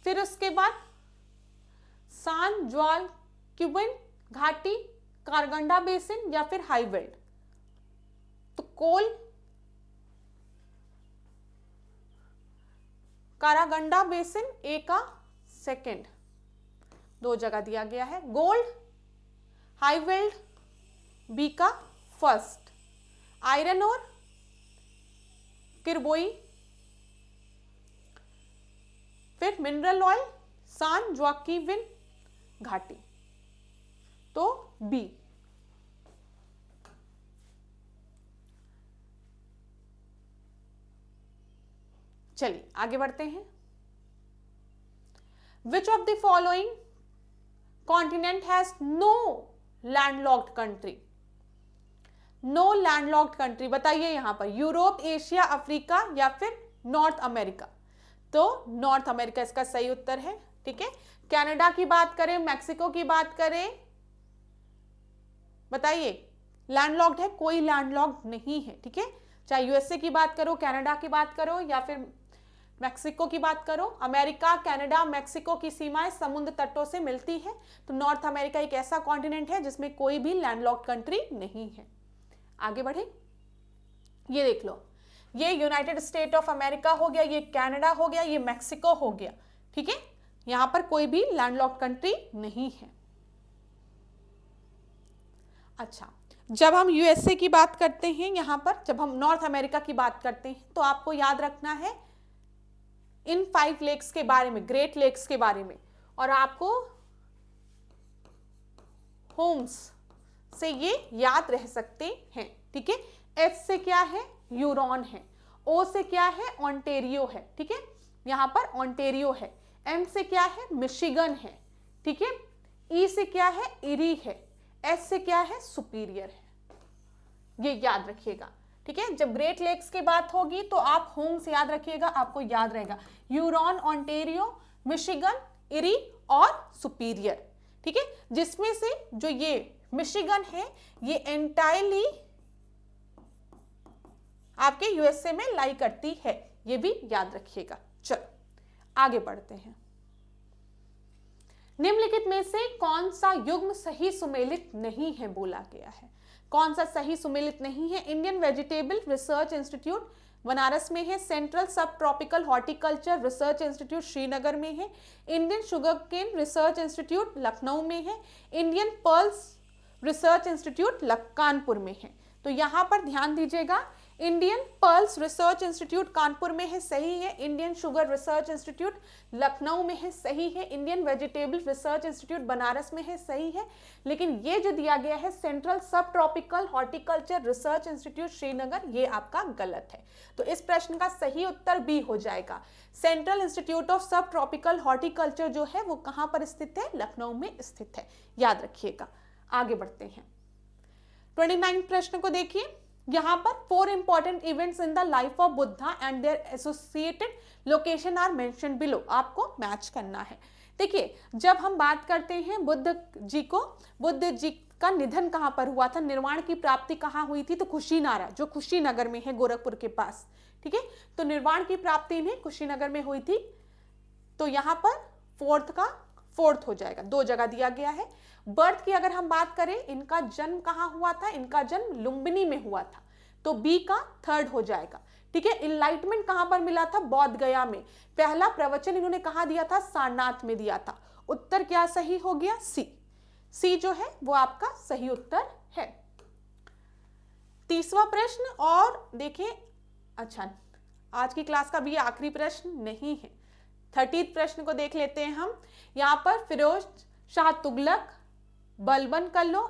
फिर उसके बाद सान ज्वाल, क्यूबिन घाटी, कारगंडा बेसिन या फिर हाईवेल्ड। तो कोल, कारागंडा बेसिन ए का सेकेंड, दो जगह दिया गया है, गोल्ड, हाईवेल्ड बी का फर्स्ट, आयरन और किरबोई, फिर मिनरल ऑयल सान जोआकिविन घाटी, तो बी। चलिए आगे बढ़ते हैं। Which of the following continent has no landlocked country, no landlocked country, बताइए यहां पर यूरोप, एशिया, अफ्रीका या फिर नॉर्थ अमेरिका। तो नॉर्थ अमेरिका इसका सही उत्तर है, ठीक है। कनाडा की बात करें, मैक्सिको की बात करें, बताइए लैंडलॉक्ड है, कोई लैंडलॉक्ड नहीं है, ठीक है। चाहे यूएसए की बात करो, कनाडा की बात करो या फिर मैक्सिको की बात करो, अमेरिका, कनाडा, मैक्सिको की सीमाएं समुद्र तटों से मिलती है। तो नॉर्थ अमेरिका एक ऐसा कॉन्टिनेंट है जिसमें कोई भी लैंडलॉक्ड कंट्री नहीं है। आगे बढ़े, ये देख लो, ये यूनाइटेड स्टेट ऑफ अमेरिका हो गया, ये कनाडा हो गया, ये मैक्सिको हो गया, ठीक है। यहां पर कोई भी लैंडलॉक्ड कंट्री नहीं है। अच्छा, जब हम यूएसए की बात करते हैं, यहां पर जब हम नॉर्थ अमेरिका की बात करते हैं तो आपको याद रखना है इन 5 लेक्स के बारे में, ग्रेट लेक्स के बारे में, और आपको होम्स से ये याद रह सकते हैं, ठीक है। एच से क्या है, यूरोन है, ओ से क्या है, ओंटेरियो है, ठीक है, यहां पर ओंटेरियो है। एम से क्या है, मिशिगन है, ठीक है। ई से क्या है, इरी है। एस से क्या है, सुपीरियर है। ये याद रखिएगा, ठीक है। जब ग्रेट लेक्स की बात होगी तो आप होम से याद रखिएगा, आपको याद रहेगा यूरोन, ओंटेरियो, मिशिगन, इरी और सुपीरियर, ठीक है। जिसमें से जो ये मिशिगन है, ये एंटायरली आपके यूएसए में लाई करती है, ये भी याद रखिएगा। चलो आगे बढ़ते हैं। निम्नलिखित में से कौन सा युग्म सही सुमेलित नहीं है बोला गया है। कौन सा सही सुमेलित नहीं है? Indian vegetable research institute Banaras में है, सेंट्रल सब tropical horticulture research institute Srinagar में है, Indian sugarcane research institute Lucknow में है, Indian pearls research institute Kanpur में है। तो यहां पर ध्यान दीजिएगा, Indian pearls research institute Kanpur में है, सही है। Indian sugar research institute Lucknow में है, सही है। Indian vegetable research institute Banaras में है, सही है। लेकिन ये जो दिया गया है सेंट्रल सब tropical horticulture research institute Srinagar, ये आपका गलत है। तो इस प्रश्न का सही उत्तर बी हो जाएगा। सेंट्रल इंस्टीट्यूट ऑफ सब ट्रॉपिकल हॉर्टिकल्चर जो है वो कहां पर स्थित है? लखनऊ में स्थित है, याद रखिएगा। आगे बढ़ते हैं। 29 प्रश्न को देखिए। यहां पर 4 important events in the life of Buddha and their associated location are mention below, आपको मैच करना है। देखिए, जब हम बात करते हैं बुद्ध जी का निधन कहां पर हुआ था, निर्वाण की प्राप्ति कहां हुई थी? तो कुशीनारा, जो कुशीनगर में है, गोरखपुर के पास। ठीक है, तो निर्वाण की प्राप्ति इन्हें कुशीनगर में हुई थी। तो यहां पर फोर्थ हो जाएगा, 2 जगह दिया गया है। बर्थ की अगर हम बात करें, इनका जन्म कहां हुआ था? इनका जन्म लुम्बिनी में हुआ था, तो बी का 3rd हो जाएगा। ठीक है, इनलाइटमेंट कहां पर मिला था? बोध गया में। पहला प्रवचन इन्होंने कहां दिया था? सारनाथ में दिया था। उत्तर क्या सही हो गया? सी जो है वो आपका सही उत्तर है। 30वां प्रश्न, और देखिए, अच्छा आज की क्लास का भी आखिरी प्रश्न नहीं है। 30 प्रश्न को देख लेते हैं हम। यहां पर फिरोज शाह तुगलक, बलबन कल्लो,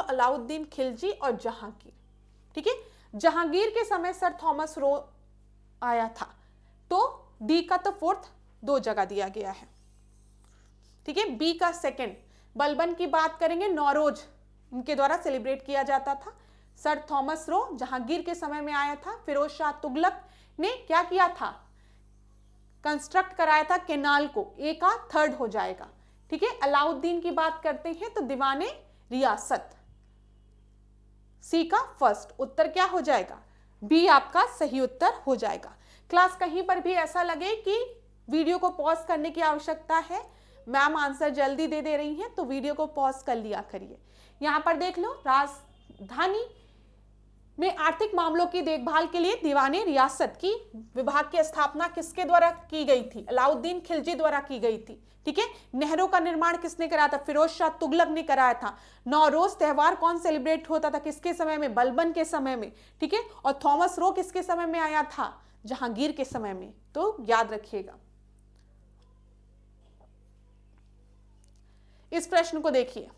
अलाउद्दीन खिलजी और जहांगीर। ठीक है, जहांगीर के समय सर थॉमस रो आया था, तो डी का तो 4th 2 जगह दिया गया है। ठीक है, बी का 2nd। बलबन की बात करेंगे, नौरोज उनके द्वारा सेलिब्रेट किया जाता था। सर थॉमस रो जहांगीर के समय में आया था। फिरोज शाह तुगलक ने क्या किया था? कंस्ट्रक्ट कराया था केनाल को, ए का 3rd हो जाएगा। ठीक है, अलाउद्दीन की बात करते हैं तो दीवाने रियासत, सी का 1st। उत्तर क्या हो जाएगा? बी आपका सही उत्तर हो जाएगा। क्लास कहीं पर भी ऐसा लगे कि वीडियो को पॉज करने की आवश्यकता है, मैम आंसर जल्दी दे रही हैं, तो वीडियो को पॉज कर लिया करिए। यहां पर देख लो, राजधानी में आर्थिक मामलों की देखभाल के लिए दीवाने रियासत की विभाग की स्थापना किसके द्वारा की गई थी? अलाउद्दीन खिलजी द्वारा की गई थी। ठीक है, नहरों का निर्माण किसने कराया था? फिरोज शाह तुगलक ने कराया था। नौरोज त्योहार कौन सेलिब्रेट होता था? किसके समय में? बलबन के समय में। ठीक है, और थॉमस रो किसके समय में आया था? जहांगीर के समय में। तो याद रखिएगा। इस प्रश्न को देखिए,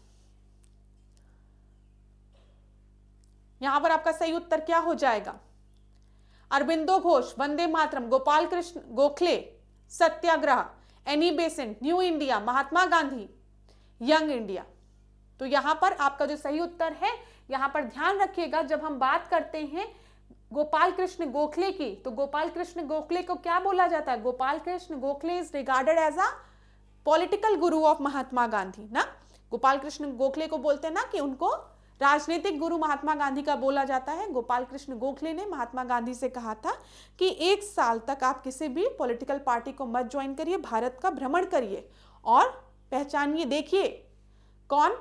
यहां पर आपका सही उत्तर क्या हो जाएगा? अरबिंदो घोष, वंदे मातरम, गोपाल कृष्ण गोखले, सत्याग्रह, Annie Besant, new India, Mahatma Gandhi, young India. तो यहां पर आपका जो सही उत्तर है, यहां पर ध्यान रखिएगा, जब हम बात करते हैं गोपाल कृष्ण गोखले की, तो गोपाल कृष्ण गोखले को क्या बोला जाता है? Gopal Krishna Gokhale is regarded as a political guru of Mahatma Gandhi ना। गोपाल कृष्ण गोखले को बोलते हैं ना कि उनको राजनीतिक गुरु महात्मा गांधी का बोला जाता है। गोपाल कृष्ण गोखले ने महात्मा गांधी से कहा था कि 1 साल तक आप किसी भी पॉलिटिकल पार्टी को मत ज्वाइन करिए, भारत का भ्रमण करिए और पहचानिए, देखिए कौन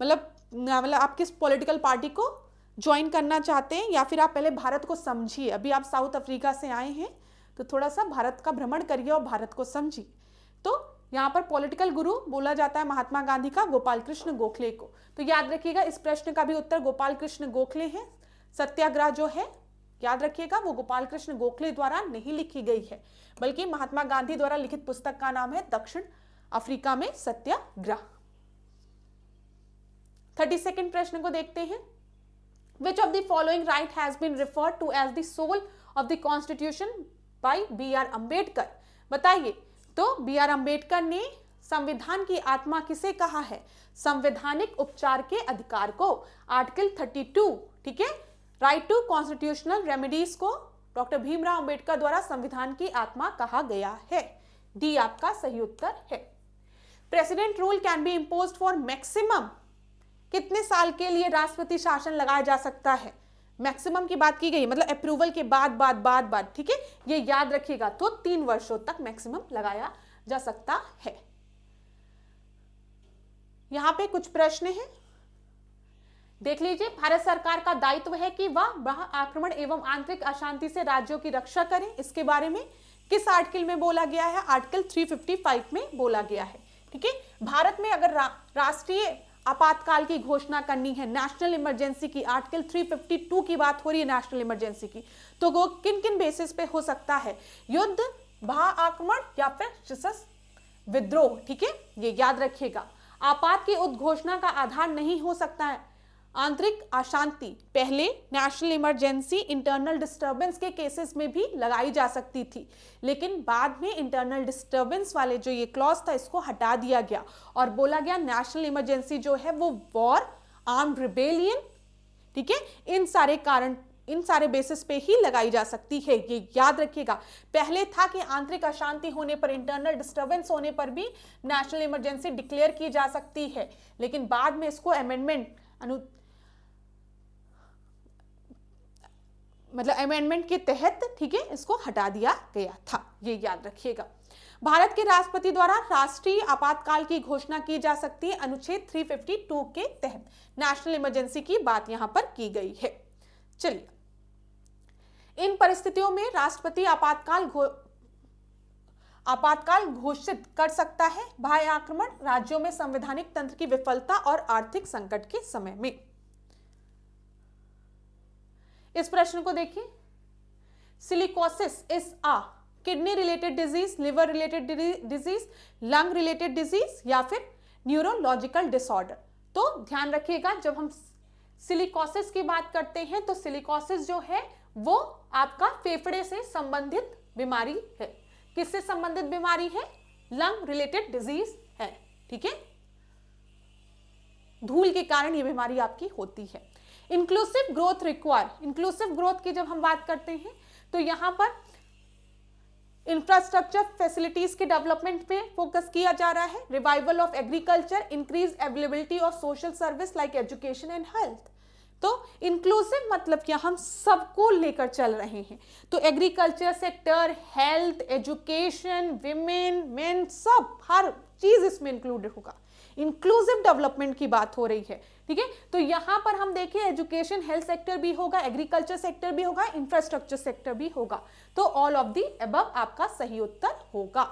मतलब आप किस पॉलिटिकल पार्टी को ज्वाइन करना चाहते हैं, या फिर आप पहले भारत को समझिए। अभी आप साउथ अफ्रीका से आए हैं तो थोड़ा सा भारत का भ्रमण करिए और भारत को समझिए। तो यहाँ पर पॉलिटिकल गुरु बोला जाता है महात्मा गांधी का गोपाल कृष्ण गोखले को। तो याद रखिएगा, इस प्रश्न का भी उत्तर गोपाल कृष्ण गोखले है। सत्याग्रह जो है, याद रखिएगा, वो गोपाल कृष्ण गोखले द्वारा नहीं लिखी गई है, बल्कि महात्मा गांधी द्वारा लिखित पुस्तक का नाम है दक्षिण अफ्रीका में सत्याग्रह। 32nd प्रश्न को देखते हैं। Which of the following right has been referred to as the soul of the Constitution by B.R. Ambedkar? बताइए, तो B.R. अम्बेडकर ने संविधान की आत्मा किसे कहा है? संवैधानिक उपचार के अधिकार को, आर्टिकल 32, ठीक है, राइट टू कॉन्स्टिट्यूशनल रेमेडीज को डॉक्टर भीमराव अम्बेडकर द्वारा संविधान की आत्मा कहा गया है। डी आपका सही उत्तर है। President rule can be imposed for maximum, कितने साल के लिए राष्ट्रपति शासन लगाया जा सकता है, मैक्सिमम की बात की गई, मतलब अप्रूवल के बाद, ठीक है, ये याद रखिएगा। तो 3 वर्षों तक मैक्सिमम लगाया जा सकता है। यहां पे कुछ प्रश्न हैं, देख लीजिए। भारत सरकार का दायित्व है कि वह आक्रमण एवं आंतरिक अशांति से राज्यों की रक्षा करें, इसके बारे में किस आर्टिकल में बोला गया है? आर्टिकल 355 में बोला गया है, ठीक है। भारत में अगर राष्ट्रीय आपातकाल की घोषणा करनी है, नेशनल इमरजेंसी की, आर्टिकल 352 की बात हो रही है नेशनल इमरजेंसी की, तो वो किन किन बेसिस पे हो सकता है? युद्ध, आक्रमण या फिर सशस्त्र विद्रोह, ठीक है, ये याद रखिएगा। आपात की उद्घोषणा का आधार नहीं हो सकता है आंतरिक अशांति, पहले नेशनल इमरजेंसी इंटरनल डिस्टर्बेंस के केसेस में भी लगाई जा सकती थी, लेकिन बाद में इंटरनल डिस्टर्बेंस वाले जो ये क्लॉज था इसको हटा दिया गया और बोला गया नेशनल इमरजेंसी जो है वो वॉर, आर्म्ड रिबेलियन, ठीक है, इन सारे बेसिस पे ही लगाई जा सकती है, ये याद रखिएगा। पहले था कि आंतरिक अशांति होने पर, इंटरनल डिस्टर्बेंस होने पर भी नेशनल इमरजेंसी डिक्लेयर की जा सकती है, लेकिन बाद में इसको अमेंडमेंट के तहत, ठीक है, इसको हटा दिया गया था, ये याद रखिएगा। भारत के राष्ट्रपति द्वारा राष्ट्रीय आपातकाल की घोषणा की जा सकती है अनुच्छेद 352 के तहत, नेशनल इमरजेंसी की बात यहां पर की गई है। चलिए, इन परिस्थितियों में राष्ट्रपति आपातकाल घोषित कर सकता है बाह्य आक्रमण, राज्यों में संवैधानिक तंत्र की विफलता और आर्थिक संकट के समय में। इस प्रश्न को देखिए, silicosis is a kidney related disease, liver related disease, lung related disease या फिर न्यूरोलॉजिकल डिसऑर्डर। तो ध्यान रखिएगा, जब हम सिलिकोसिस की बात करते हैं तो सिलिकोसिस जो है वो आपका फेफड़े से संबंधित बीमारी है। किससे संबंधित बीमारी है? लंग रिलेटेड डिजीज है, ठीक है, धूल के कारण ये बीमारी आपकी होती है। Inclusive growth require, inclusive growth की जब हम बात करते हैं तो यहां पर इंफ्रास्ट्रक्चर फैसिलिटीज के डेवलपमेंट पे फोकस किया जा रहा है, revival of agriculture, increase availability of social service like education and health. तो इंक्लूसिव मतलब क्या, हम सबको लेकर चल रहे हैं, तो agriculture sector, health, education, women, main, सब हर चीज इसमें इंक्लूडेड होगा। इंक्लूसिव डेवलपमेंट की बात हो रही है, ठीक है। तो यहां पर हम देखें एजुकेशन, हेल्थ सेक्टर भी होगा, एग्रीकल्चर सेक्टर भी होगा, इंफ्रास्ट्रक्चर सेक्टर भी होगा, तो ऑल ऑफ दी अबव आपका सही उत्तर होगा।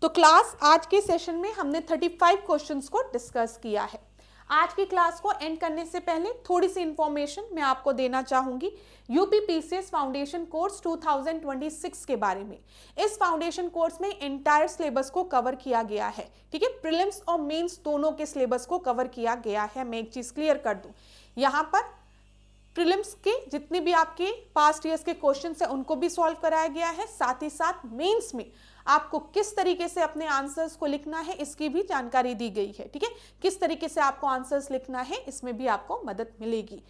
तो क्लास आज के सेशन में हमने 35 क्वेश्चंस को डिस्कस किया है। आज की क्लास को एंड करने से पहले थोड़ी सी इंफॉर्मेशन मैं आपको देना चाहूंगी यूपीपीसीएस फाउंडेशन कोर्स 2026 के बारे में। इस फाउंडेशन कोर्स में एंटायर सिलेबस को कवर किया गया है, ठीक है, प्रीलिम्स और मेंस दोनों के सिलेबस को कवर किया गया है। मैं एक चीज क्लियर कर दूं, यहाँ पर प्रीलिम्स के जितने भी आपके पास्ट ईयर्स के क्वेश्चन है उनको भी सॉल्व कराया गया है, साथ ही साथ मेंस में आपको किस तरीके से अपने आंसर्स को लिखना है इसकी भी जानकारी दी गई है, ठीक है, किस तरीके से आपको आंसर्स लिखना है इसमें भी आपको मदद मिलेगी।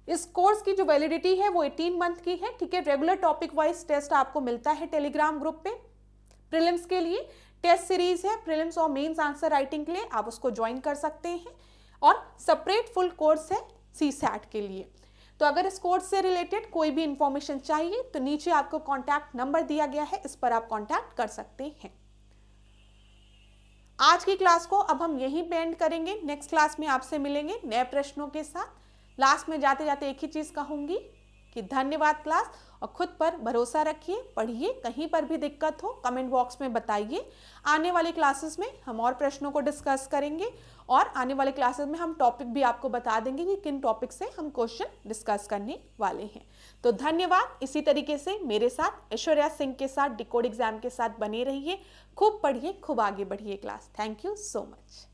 इस कोर्स की जो वैलिडिटी है वो 18 मंथ की है, ठीक है। रेगुलर टॉपिक वाइज टेस्ट आपको मिलता है टेलीग्राम ग्रुप पे। प्रीलिम्स के लिए टेस्ट सीरीज है, प्रीलिम्स और मेंस आंसर राइटिंग के लिए, आप उसको ज्वाइन कर सकते हैं, और सेपरेट फुल कोर्स है सीसैट के लिए। तो अगर इस कोर्स से रिलेटेड कोई भी इंफॉर्मेशन चाहिए तो नीचे आपको कॉन्टैक्ट नंबर दिया गया है, इस पर आप कॉन्टैक्ट कर सकते हैं। आज की क्लास को अब हम यहीं पे एंड करेंगे, नेक्स्ट क्लास में आपसे मिलेंगे नए प्रश्नों के साथ। लास्ट में जाते जाते एक ही चीज कहूंगी कि धन्यवाद क्लास, और खुद पर भरोसा रखिए, पढ़िए, कहीं पर भी दिक्कत हो कमेंट बॉक्स में बताइए। आने वाले क्लासेस में हम और प्रश्नों को डिस्कस करेंगे, और आने वाले क्लासेस में हम टॉपिक भी आपको बता देंगे कि किन टॉपिक से हम क्वेश्चन डिस्कस करने वाले हैं। तो धन्यवाद। इसी तरीके से मेरे साथ ऐश्वर्या सिंह के साथ डिकोड एग्जाम के साथ बने रहिए, खूब पढ़िए, खूब आगे बढ़िए class. Thank you so much.